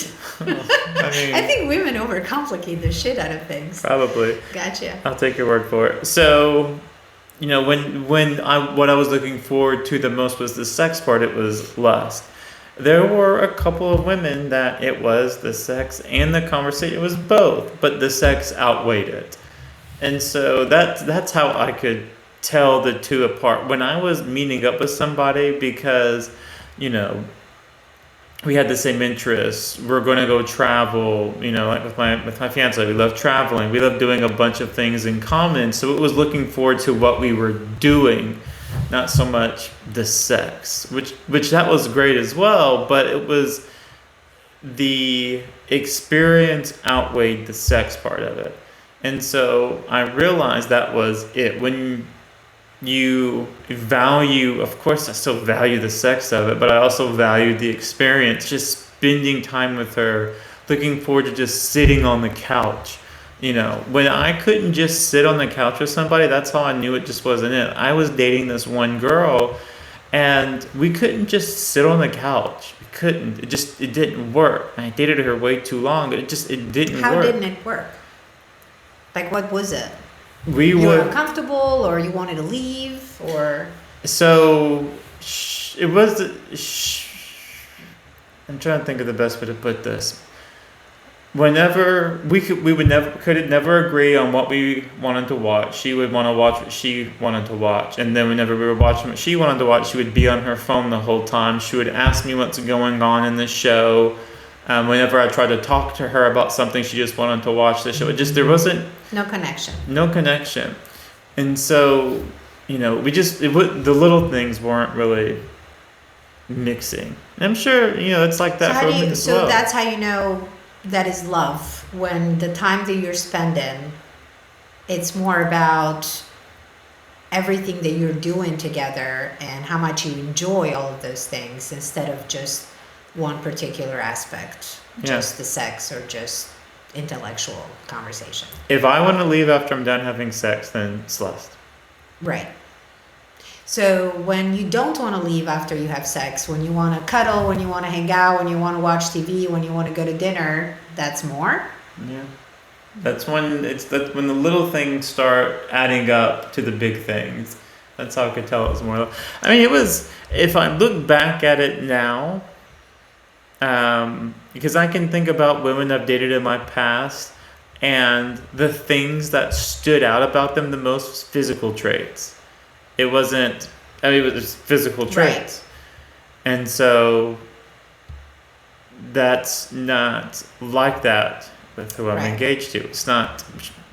I think women overcomplicate the shit out of things. Probably. Gotcha. I'll take your word for it. So, what I was looking forward to the most was the sex part. It was lust. There were a couple of women that it was the sex and the conversation. It was both, but the sex outweighed it. And so that's how I could tell the two apart when I was meeting up with somebody, because we had the same interests. We're going to go travel, like with my fiance, we love traveling, we love doing a bunch of things in common. So it was looking forward to what we were doing, not so much the sex, which that was great as well, but it was the experience outweighed the sex part of it. And so I realized that was it. When you value, of course I still value the sex of it, but I also value the experience, just spending time with her, looking forward to just sitting on the couch. When I couldn't just sit on the couch with somebody, that's how I knew it just wasn't it. I was dating this one girl and we couldn't just sit on the couch. We couldn't. It didn't work. I dated her way too long, but it didn't work. How didn't it work? Like, what was it? You were uncomfortable, or you wanted to leave, or... So, it was... I'm trying to think of the best way to put this. Whenever we could never agree on what we wanted to watch. She would want to watch what she wanted to watch, and then whenever we were watching what she wanted to watch, she would be on her phone the whole time. She would ask me what's going on in the show. Whenever I tried to talk to her about something, she just wanted to watch the show. There wasn't no connection. No connection, and so the little things weren't really mixing. And I'm sure it's like that for women as well. So that's how you know that is love, when the time that you're spending, it's more about everything that you're doing together and how much you enjoy all of those things instead of just one particular aspect, Yeah. just the sex or just intellectual conversation. If I want to leave after I'm done having sex, then it's lust. Right. So when you don't want to leave after you have sex, when you want to cuddle, when you want to hang out, when you want to watch TV, when you want to go to dinner, that's more. Yeah. That's when when the little things start adding up to the big things. That's how I could tell it was more. I mean, it was. If I look back at it now, because I can think about women I've dated in my past, and the things that stood out about them the most was physical traits. It wasn't. I mean, it was physical traits, and so that's not like that with who I'm Right. engaged to. It's not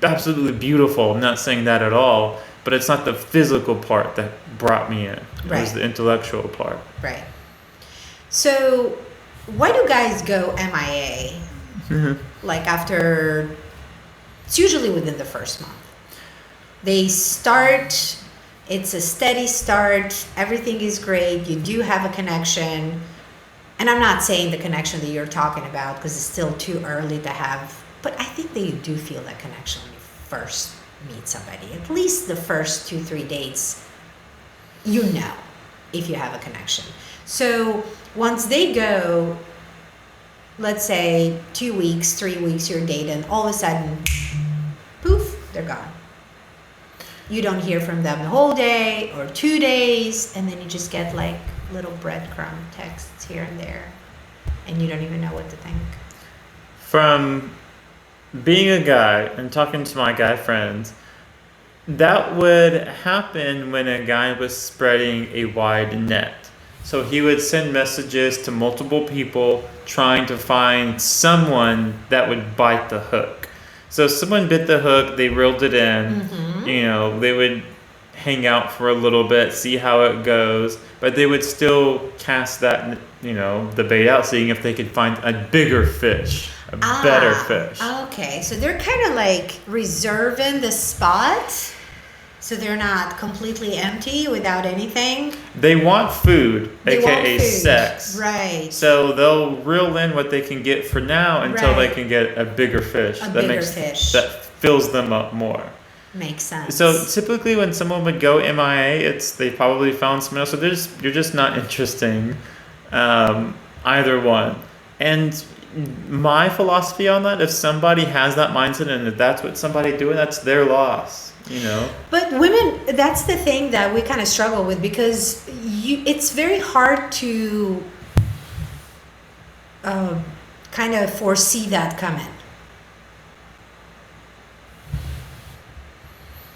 absolutely beautiful. I'm not saying that at all. But it's not the physical part that brought me in. It Right. was the intellectual part. Right. So why do guys go MIA? Like after, it's usually within the first month. They start, it's a steady start, everything is great, you do have a connection. And I'm not saying the connection that you're talking about because it's still too early to have, but I think that you do feel that connection when you first meet somebody. At least the first 2-3 dates, you know if you have a connection. So once they go, let's say 2 weeks, 3 weeks, you're dating, all of a sudden, poof, they're gone. You don't hear from them the whole day or 2 days, and then you just get like little breadcrumb texts here and there, and you don't even know what to think. From being a guy and talking to my guy friends, that would happen when a guy was spreading a wide net. So he would send messages to multiple people trying to find someone that would bite the hook. So if someone bit the hook, they reeled it in. You know, they would hang out for a little bit, see how it goes, but they would still cast that, you know, the bait out, seeing if they could find a bigger fish, a better fish. Okay, so they're kind of like reserving the spot so they're not completely empty without anything. They want food, They aka want food. sex. Right. So they'll reel in what they can get for now until they Right. can get a bigger fish. A bigger fish. That fills them up more. Makes sense. So typically when someone would go MIA, it's they probably found someone else. So you're just not interesting, either one. And my philosophy on that, if somebody has that mindset and if that's what somebody doing, that's their loss, you know. But women, that's the thing that we kind of struggle with because it's very hard to kind of foresee that coming.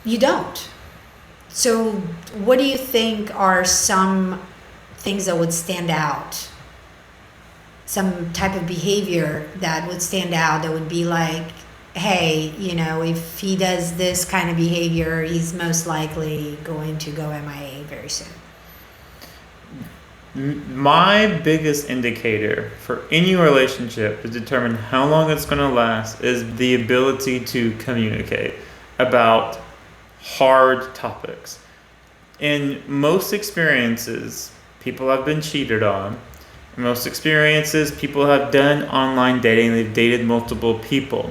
You don't. So what do you think are some things that would stand out? Some type of behavior that would stand out that would be like, hey, you know, if he does this kind of behavior, he's most likely going to go MIA very soon. My biggest indicator for any relationship to determine how long it's going to last is the ability to communicate about hard topics. In most experiences, people have been cheated on. In most experiences, people have done online dating. They've dated multiple people.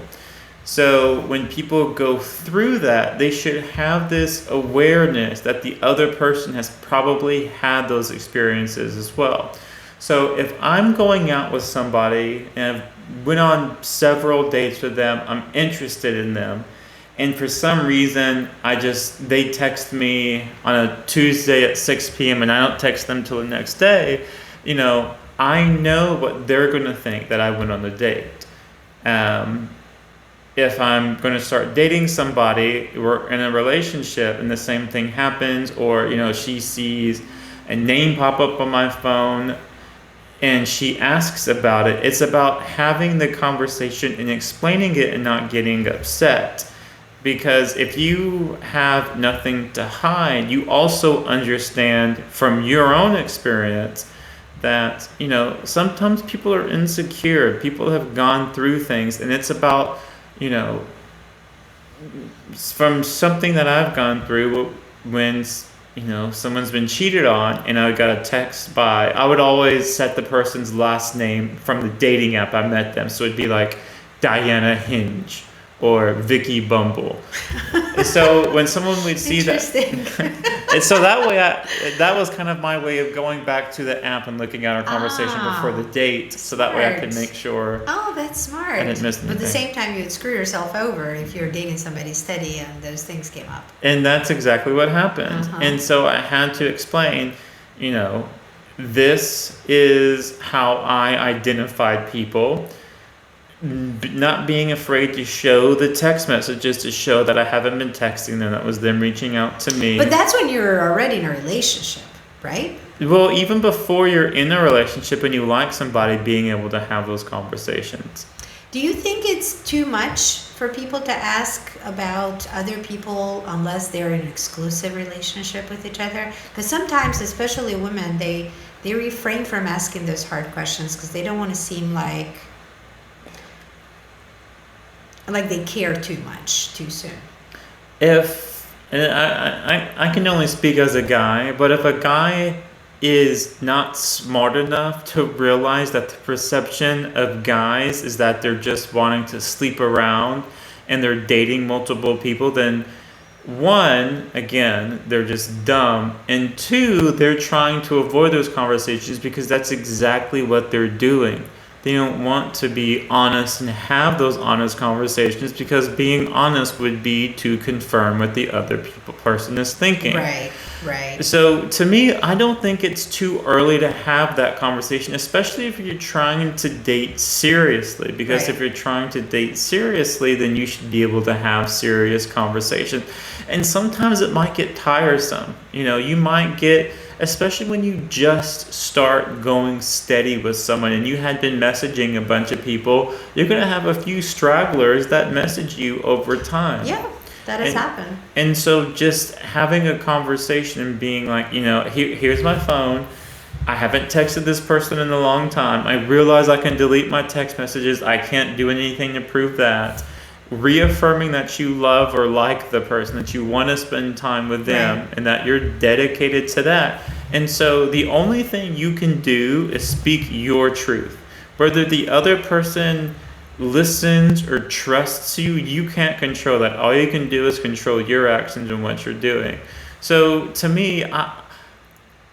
So when people go through that, they should have this awareness that the other person has probably had those experiences as well. So if I'm going out with somebody and I've went on several dates with them, I'm interested in them, and for some reason they text me on a Tuesday at 6 p.m. and I don't text them till the next day, you know, I know what they're going to think that I went on the date. If I'm going to start dating somebody, we're in a relationship and the same thing happens, or, you know, she sees a name pop up on my phone and she asks about it, it's about having the conversation and explaining it and not getting upset. Because if you have nothing to hide, you also understand from your own experience that, sometimes people are insecure. People have gone through things, and it's about, you know, from something that I've gone through when, someone's been cheated on and I got a text by, I would always set the person's last name from the dating app I met them. So it'd be like Diana Hinge or Vicky Bumble. And so when someone would see that, and so that was kind of my way of going back to the app and looking at our conversation before the date, so that way I could make sure. Oh, that's smart. I didn't miss anything. But at the same time, you'd screw yourself over if you're dating somebody steady and those things came up. And that's exactly what happened. And so I had to explain, this is how I identified people. Not being afraid to show the text messages to show that I haven't been texting them. That was them reaching out to me. But that's when you're already in a relationship, right? Well, even before you're in a relationship and you like somebody, being able to have those conversations. Do you think it's too much for people to ask about other people unless they're in an exclusive relationship with each other? Because sometimes, especially women, they refrain from asking those hard questions because they don't want to seem like they care too much too soon. And I can only speak as a guy, but if a guy is not smart enough to realize that the perception of guys is that they're just wanting to sleep around and they're dating multiple people, then one, again, they're just dumb, and two, they're trying to avoid those conversations because that's exactly what they're doing. They don't want to be honest and have those honest conversations because being honest would be to confirm what the other person is thinking. Right. So to me, I don't think it's too early to have that conversation, especially if you're trying to date seriously. Because if you're trying to date seriously, then you should be able to have serious conversation. And sometimes it might get tiresome. You might get, especially when you just start going steady with someone and you had been messaging a bunch of people, you're going to have a few stragglers that message you over time. Yeah, that has happened. And so just having a conversation and being like, here's my phone. I haven't texted this person in a long time. I realize I can delete my text messages. I can't do anything to prove that. Reaffirming that you love or like the person, that you want to spend time with them, and that you're dedicated to that. And so the only thing you can do is speak your truth. Whether the other person listens or trusts you, you can't control that. All you can do is control your actions and what you're doing. So to me,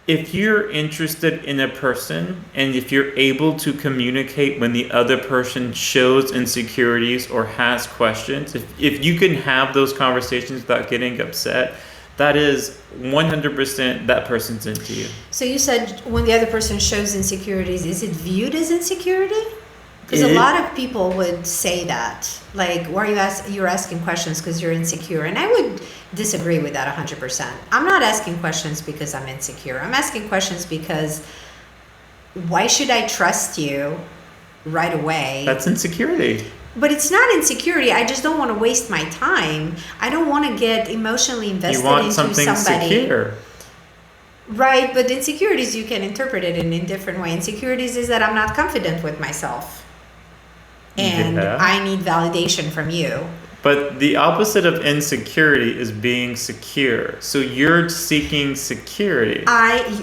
if you're interested in a person and if you're able to communicate when the other person shows insecurities or has questions, if you can have those conversations without getting upset, that is 100% that person's into you. So you said when the other person shows insecurities, is it viewed as insecurity? Because a lot of people would say that, like, why are you're asking questions because you're insecure? And I would disagree with that 100%. I'm not asking questions because I'm insecure. I'm asking questions because why should I trust you right away? That's insecurity. But it's not insecurity. I just don't want to waste my time. I don't want to get emotionally invested into somebody. You want something secure. Right, but insecurities, you can interpret it in a different way. Insecurities is that I'm not confident with myself. And I need validation from you. But the opposite of insecurity is being secure. So you're seeking security.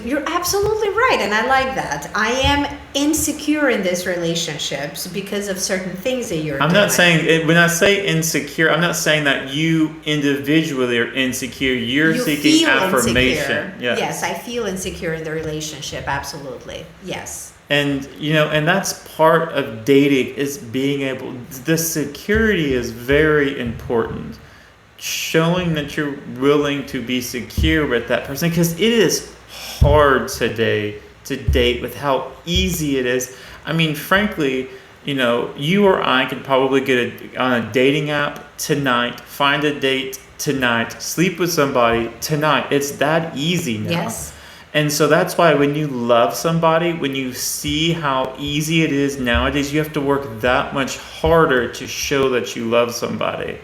You're absolutely right, and I like that. I am insecure in these relationships because of certain things that you're doing. Not saying, when I say insecure, I'm not saying that you individually are insecure. You're seeking affirmation. Yes, I feel insecure in the relationship, absolutely. Yes. And, and that's part of dating, is being able, the security is very important. Showing that you're willing to be secure with that person, because it is hard today to date with how easy it is. I mean, frankly, you or I could probably get on a dating app tonight, find a date tonight, sleep with somebody tonight. It's that easy now. Yes. And so that's why when you love somebody, when you see how easy it is nowadays, you have to work that much harder to show that you love somebody.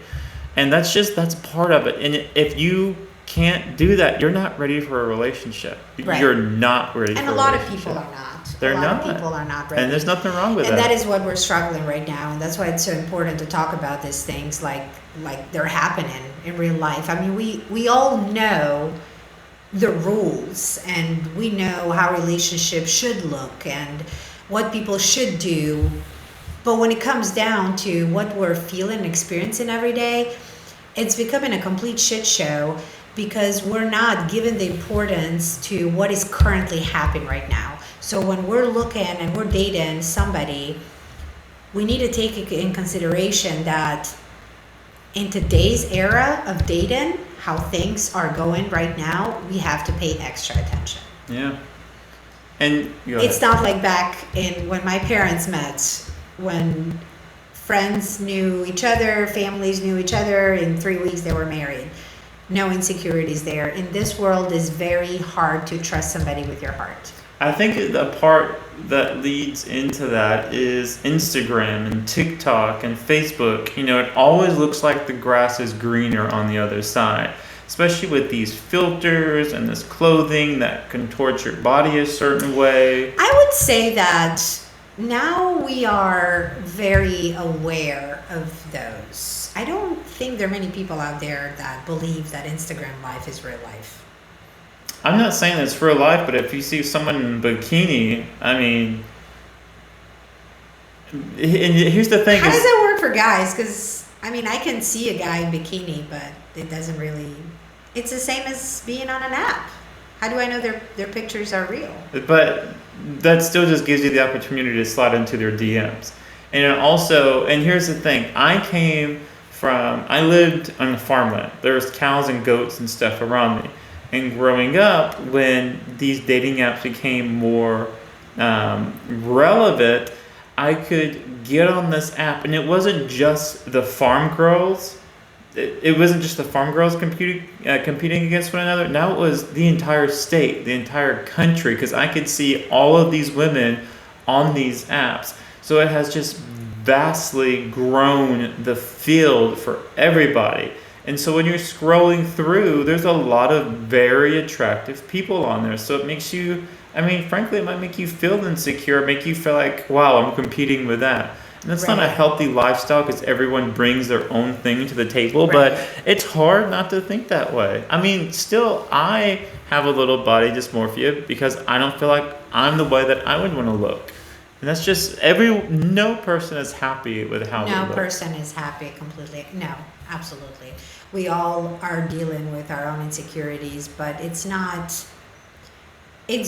And that's part of it. And if you can't do that, you're not ready for a relationship. Right. You're not ready for a relationship. And a lot of people are not. They're A lot not. of people are not ready. And there's nothing wrong with And that. that is what we're struggling right now, and that's why it's so important to talk about these things like they're happening in real life. I mean, we all know the rules, and we know how relationships should look and what people should do. But when it comes down to what we're feeling and experiencing every day, it's becoming a complete shit show because we're not giving the importance to what is currently happening right now. So when we're looking and we're dating somebody, we need to take in consideration that in today's era of dating, how things are going right now, we have to pay extra attention. Yeah. And It's not like back in when my parents met, when friends knew each other, families knew each other, in 3 weeks they were married. No insecurities there. In this world, it's very hard to trust somebody with your heart. I think the part that leads into that is Instagram and TikTok and Facebook. You know, it always looks like the grass is greener on the other side, especially with these filters and this clothing that contort your body a certain way. I would say that now we are very aware of those. I don't think there are many people out there that believe that Instagram life is real life. I'm not saying it's real life, but if you see someone in bikini, I mean, and here's the thing: How does that work for guys? Because I mean, I can see a guy in bikini, but it doesn't really. It's the same as being on an app. How do I know their pictures are real? But that still just gives you the opportunity to slide into their DMs. And also, and here's the thing: I lived on a farmland. There was cows and goats and stuff around me. And growing up, when these dating apps became more relevant, I could get on this app, and it wasn't just the farm girls. It wasn't just the farm girls competing against one another. Now it was the entire state, the entire country, because I could see all of these women on these apps. So it has just vastly grown the field for everybody. And so when you're scrolling through, there's a lot of very attractive people on there. So it makes you, I mean, frankly, it might make you feel insecure, make you feel like, wow, I'm competing with that. And that's not a healthy lifestyle because everyone brings their own thing to the table. Right. But it's hard not to think that way. I mean, still, I have a little body dysmorphia because I don't feel like I'm the way that I would want to look. And that's just, no person is happy with how they look. No person is happy completely. No, absolutely. We all are dealing with our own insecurities, but it's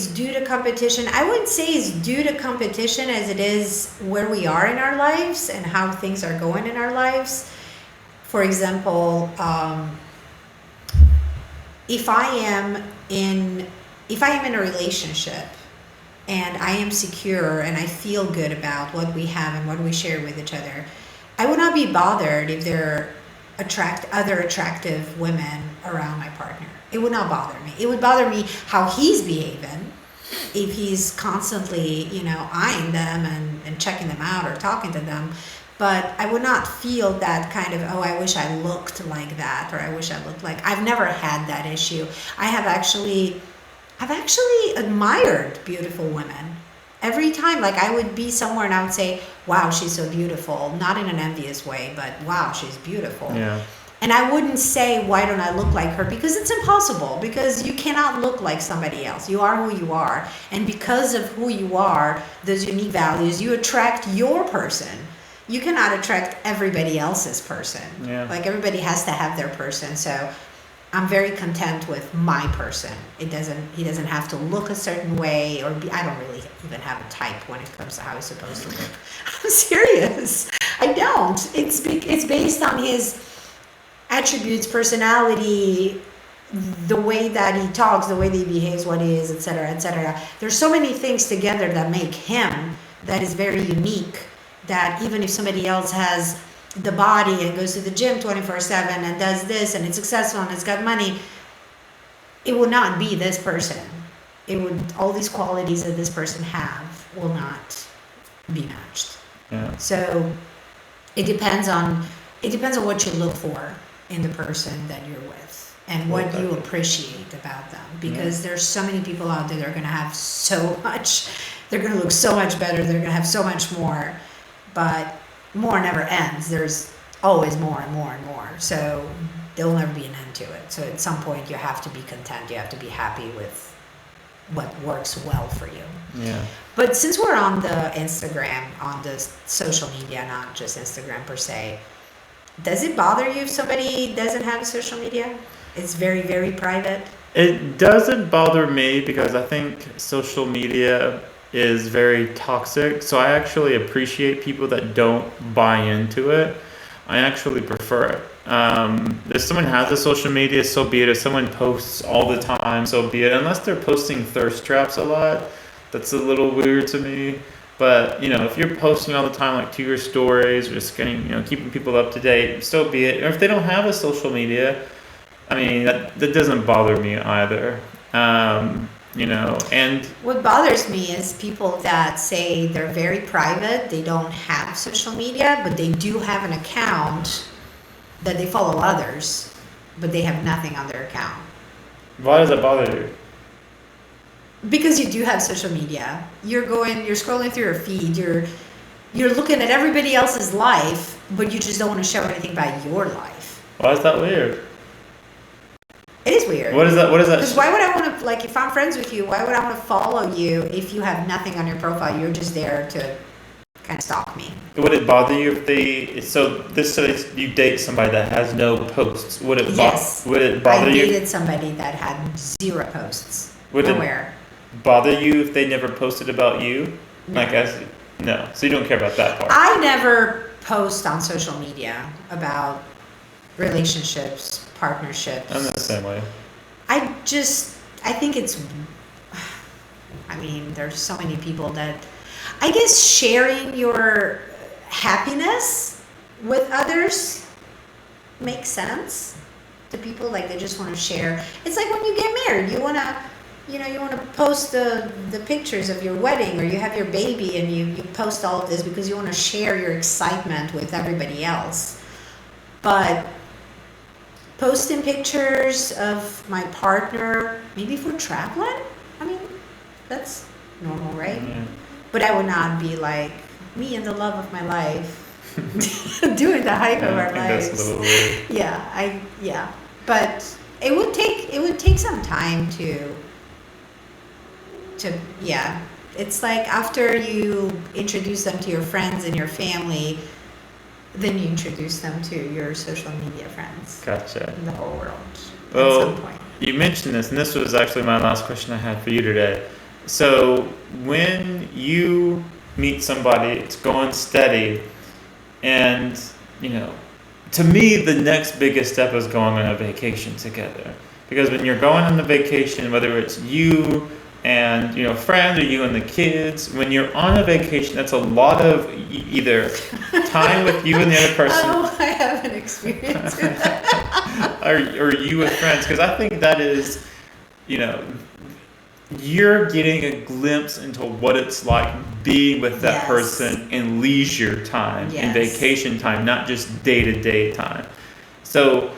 due to competition. I wouldn't say it's due to competition as it is where we are in our lives and how things are going in our lives. For example, if I am in a relationship and I am secure and I feel good about what we have and what we share with each other, I would not be bothered if there are other attractive women around my partner. It would not bother me. It would bother me how he's behaving, if he's constantly, eyeing them and checking them out or talking to them. But I would not feel that kind of, oh, I wish I looked like that, or I wish I looked like. I've never had that issue. I've actually admired beautiful women. Every time, like I would be somewhere and I would say, wow, she's so beautiful. Not in an envious way, but wow, she's beautiful. Yeah. And I wouldn't say, why don't I look like her? Because it's impossible. Because you cannot look like somebody else. You are who you are. And because of who you are, those unique values, you attract your person. You cannot attract everybody else's person. Yeah. Like everybody has to have their person. So I'm very content with my person. He doesn't have to look a certain way or I don't really even have a type when it comes to how he's supposed to look. I'm serious. I don't. It's based on his attributes, personality, the way that he talks, the way that he behaves, what he is, etc., etc. There's so many things together that make him that is very unique, that even if somebody else has the body and goes to the gym 24/7 and does this and it's successful and it's got money, it will not be this person. All these qualities that this person have will not be matched. Yeah. So it depends on what you look for in the person that you're with. and what you appreciate about them, because there's so many people out there that are going to have so much, they're going to look so much better, they're going to have so much more, but more never ends. There's always more and more and more, so there'll never be an end to it. So at some point you have to be content, you have to be happy with what works well for you. Yeah. But since we're on the Instagram, on the social media, not just Instagram per se, does it bother you if somebody doesn't have social media? It's very, very private. It doesn't bother me because I think social media is very toxic. So I actually appreciate people that don't buy into it. I actually prefer it. If someone has a social media, so be it. If someone posts all the time, so be it. Unless they're posting thirst traps a lot, that's a little weird to me. But if you're posting all the time, like to your stories, or just getting, keeping people up to date, so be it. Or if they don't have a social media, I mean, that doesn't bother me either. And what bothers me is people that say they're very private, they don't have social media, but they do have an account that they follow others, but they have nothing on their account. Why does that bother you? Because you do have social media. You're scrolling through your feed, you're looking at everybody else's life, but you just don't want to show anything about your life. Why is that weird? It is weird. What is that? Because why would I want to, if I'm friends with you, why would I want to follow you if you have nothing on your profile? You're just there to kind of stalk me. Would it bother you if you date somebody that has no posts? Would it bother you? I dated somebody that had 0 posts. Would nowhere. It bother you if they never posted about you? No. No. So you don't care about that part. I never post on social media about relationships, partnerships. I'm the same way. I think there's so many people that, I guess sharing your happiness with others makes sense to people. Like, they just want to share. It's like when you get married, you want to post the pictures of your wedding, or you have your baby and you post all of this because you want to share your excitement with everybody else. But posting pictures of my partner, maybe for traveling, that's normal, right? Yeah. But I would not be like, me and the love of my life doing the hike of our lives. That's a little weird. Yeah. But it would take some time to it's like after you introduce them to your friends and your family, then you introduce them to your social media friends. Gotcha. In the whole world. Well, at some point. You mentioned this, and this was actually my last question I had for you today. So when you meet somebody, it's going steady, and to me, the next biggest step is going on a vacation together. Because when you're going on a vacation, whether it's you and friends, or you and the kids, when you're on a vacation, that's a lot of either time with you and the other person. Oh, I haven't experienced that. or you with friends, because I think that is, you're getting a glimpse into what it's like being with that person in leisure time, in vacation time, not just day-to-day time. So,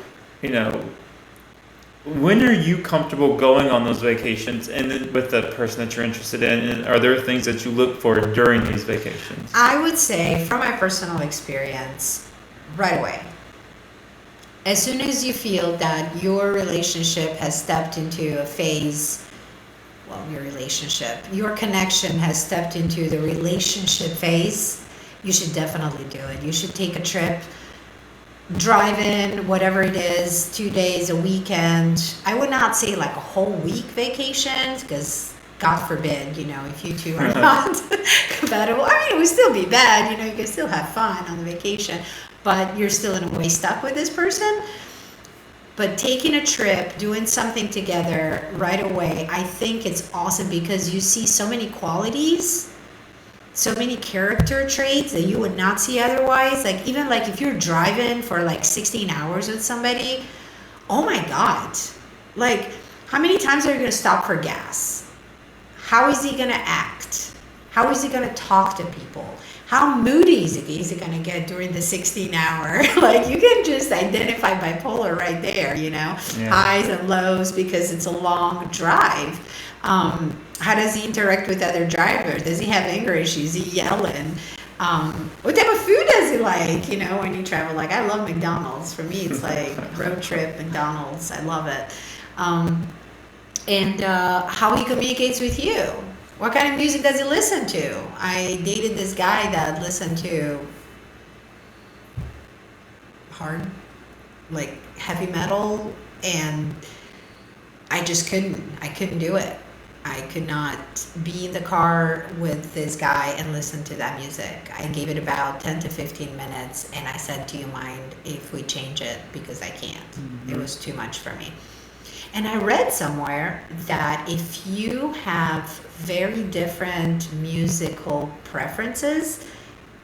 when are you comfortable going on those vacations and then with the person that you're interested in? And are there things that you look for during these vacations? I would say, from my personal experience, right away. As soon as you feel that your relationship has stepped into a phase, your connection has stepped into the relationship phase, you should definitely do it. You should take a trip, drive in, whatever it is, 2 days, a weekend. I would not say like a whole week vacation, because God forbid, if you two are not compatible. It would still be bad, you can still have fun on the vacation, but you're still in a way stuck with this person. But taking a trip, doing something together right away, I think it's awesome, because you see so many qualities, so many character traits that you would not see otherwise. Like, even like if you're driving for like 16 hours with somebody, oh my God. Like, how many times are you going to stop for gas? How is he going to act? How is he going to talk to people? how moody is it going to get during the 16 hour? Like, you can just identify bipolar right there, Yeah. highs and lows, because it's a long drive. How does he interact with other drivers? Does he have anger issues? Is he yelling? What type of food does he like? When you travel, like, I love McDonald's. For me, it's like road trip McDonald's. I love it. And how he communicates with you. What kind of music does he listen to? I dated this guy that listened to hard, like, heavy metal, and I just couldn't. I couldn't do it. I could not be in the car with this guy and listen to that music. I gave it about 10 to 15 minutes, and I said, do you mind if we change it? Because I can't. It was too much for me. And I read somewhere that if you have very different musical preferences,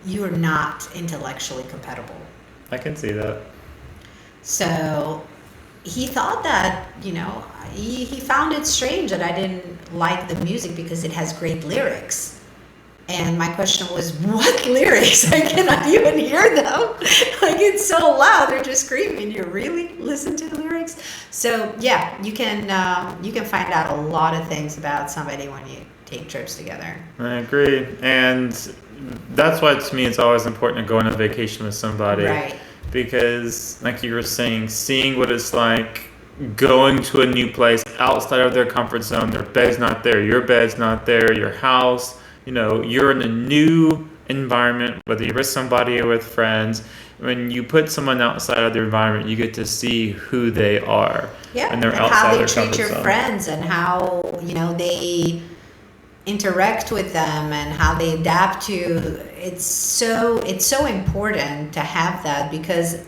you are not intellectually compatible. I can see that. So he thought that, he found it strange that I didn't like the music because it has great lyrics. And my question was, what lyrics? I cannot even hear them. Like, it's so loud. They're just screaming. You really listen to the lyrics? So yeah, you can find out a lot of things about somebody when you take trips together. I agree. And that's why, to me, it's always important to go on a vacation with somebody. Right. Because, like you were saying, seeing what it's like going to a new place outside of their comfort zone. Their bed's not there. Your bed's not there. Your house. You're in a new environment, whether you're with somebody or with friends. When you put someone outside of their environment, you get to see who they are. Yeah, and they're and outside how they their treat comfort your zone. friends, and how they interact with them, and how they adapt to. It's so important to have that, because,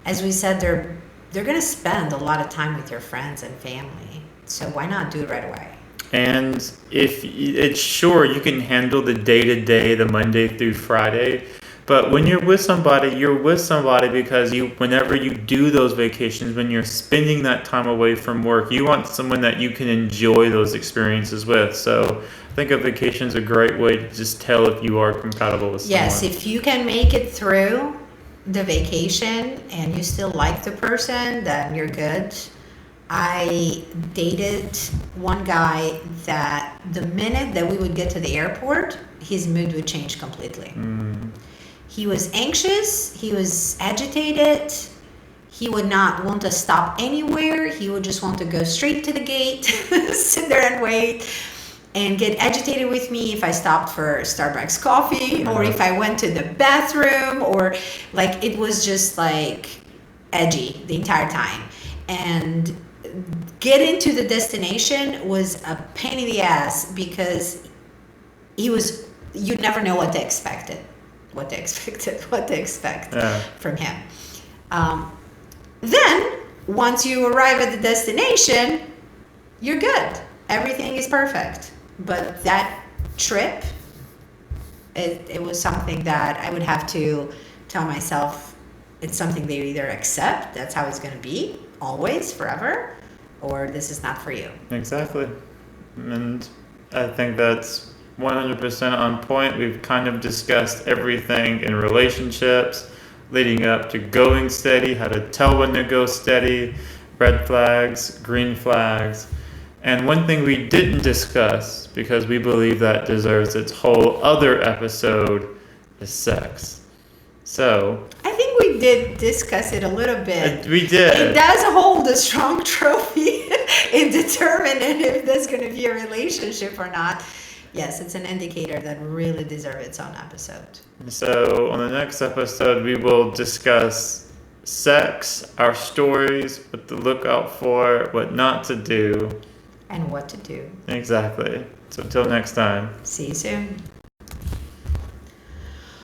as we said, they're going to spend a lot of time with your friends and family. So why not do it right away? And if it's sure you can handle the day-to-day, the Monday through Friday, but when you're with somebody because whenever you do those vacations, when you're spending that time away from work, you want someone that you can enjoy those experiences with. So I think a vacation is a great way to just tell if you are compatible with someone. Yes, if you can make it through the vacation and you still like the person, then you're good. I dated one guy that the minute that we would get to the airport, his mood would change completely. He was anxious, he was agitated, he would not want to stop anywhere, he would just want to go straight to the gate, sit there and wait, and get agitated with me if I stopped for Starbucks coffee, or if I went to the bathroom, or like, it was just like edgy the entire time. And getting to the destination was a pain in the ass, because you never know what to expect from him. Then once you arrive at the destination, you're good. Everything is perfect. But that trip, it was something that I would have to tell myself, it's something they either accept, that's how it's going to be, always, forever, or this is not for you. Exactly. And I think that's 100% on point. We've kind of discussed everything in relationships, leading up to going steady, how to tell when to go steady, red flags, green flags. And one thing we didn't discuss, because we believe that deserves its whole other episode, is sex. So I think we did discuss it a little bit. We did. It does hold a strong trophy in determining if there's going to be a relationship or not. Yes, it's an indicator that really deserves its own episode. So on the next episode, we will discuss sex, our stories, what to look out for, what not to do. And what to do. Exactly. So until next time. See you soon.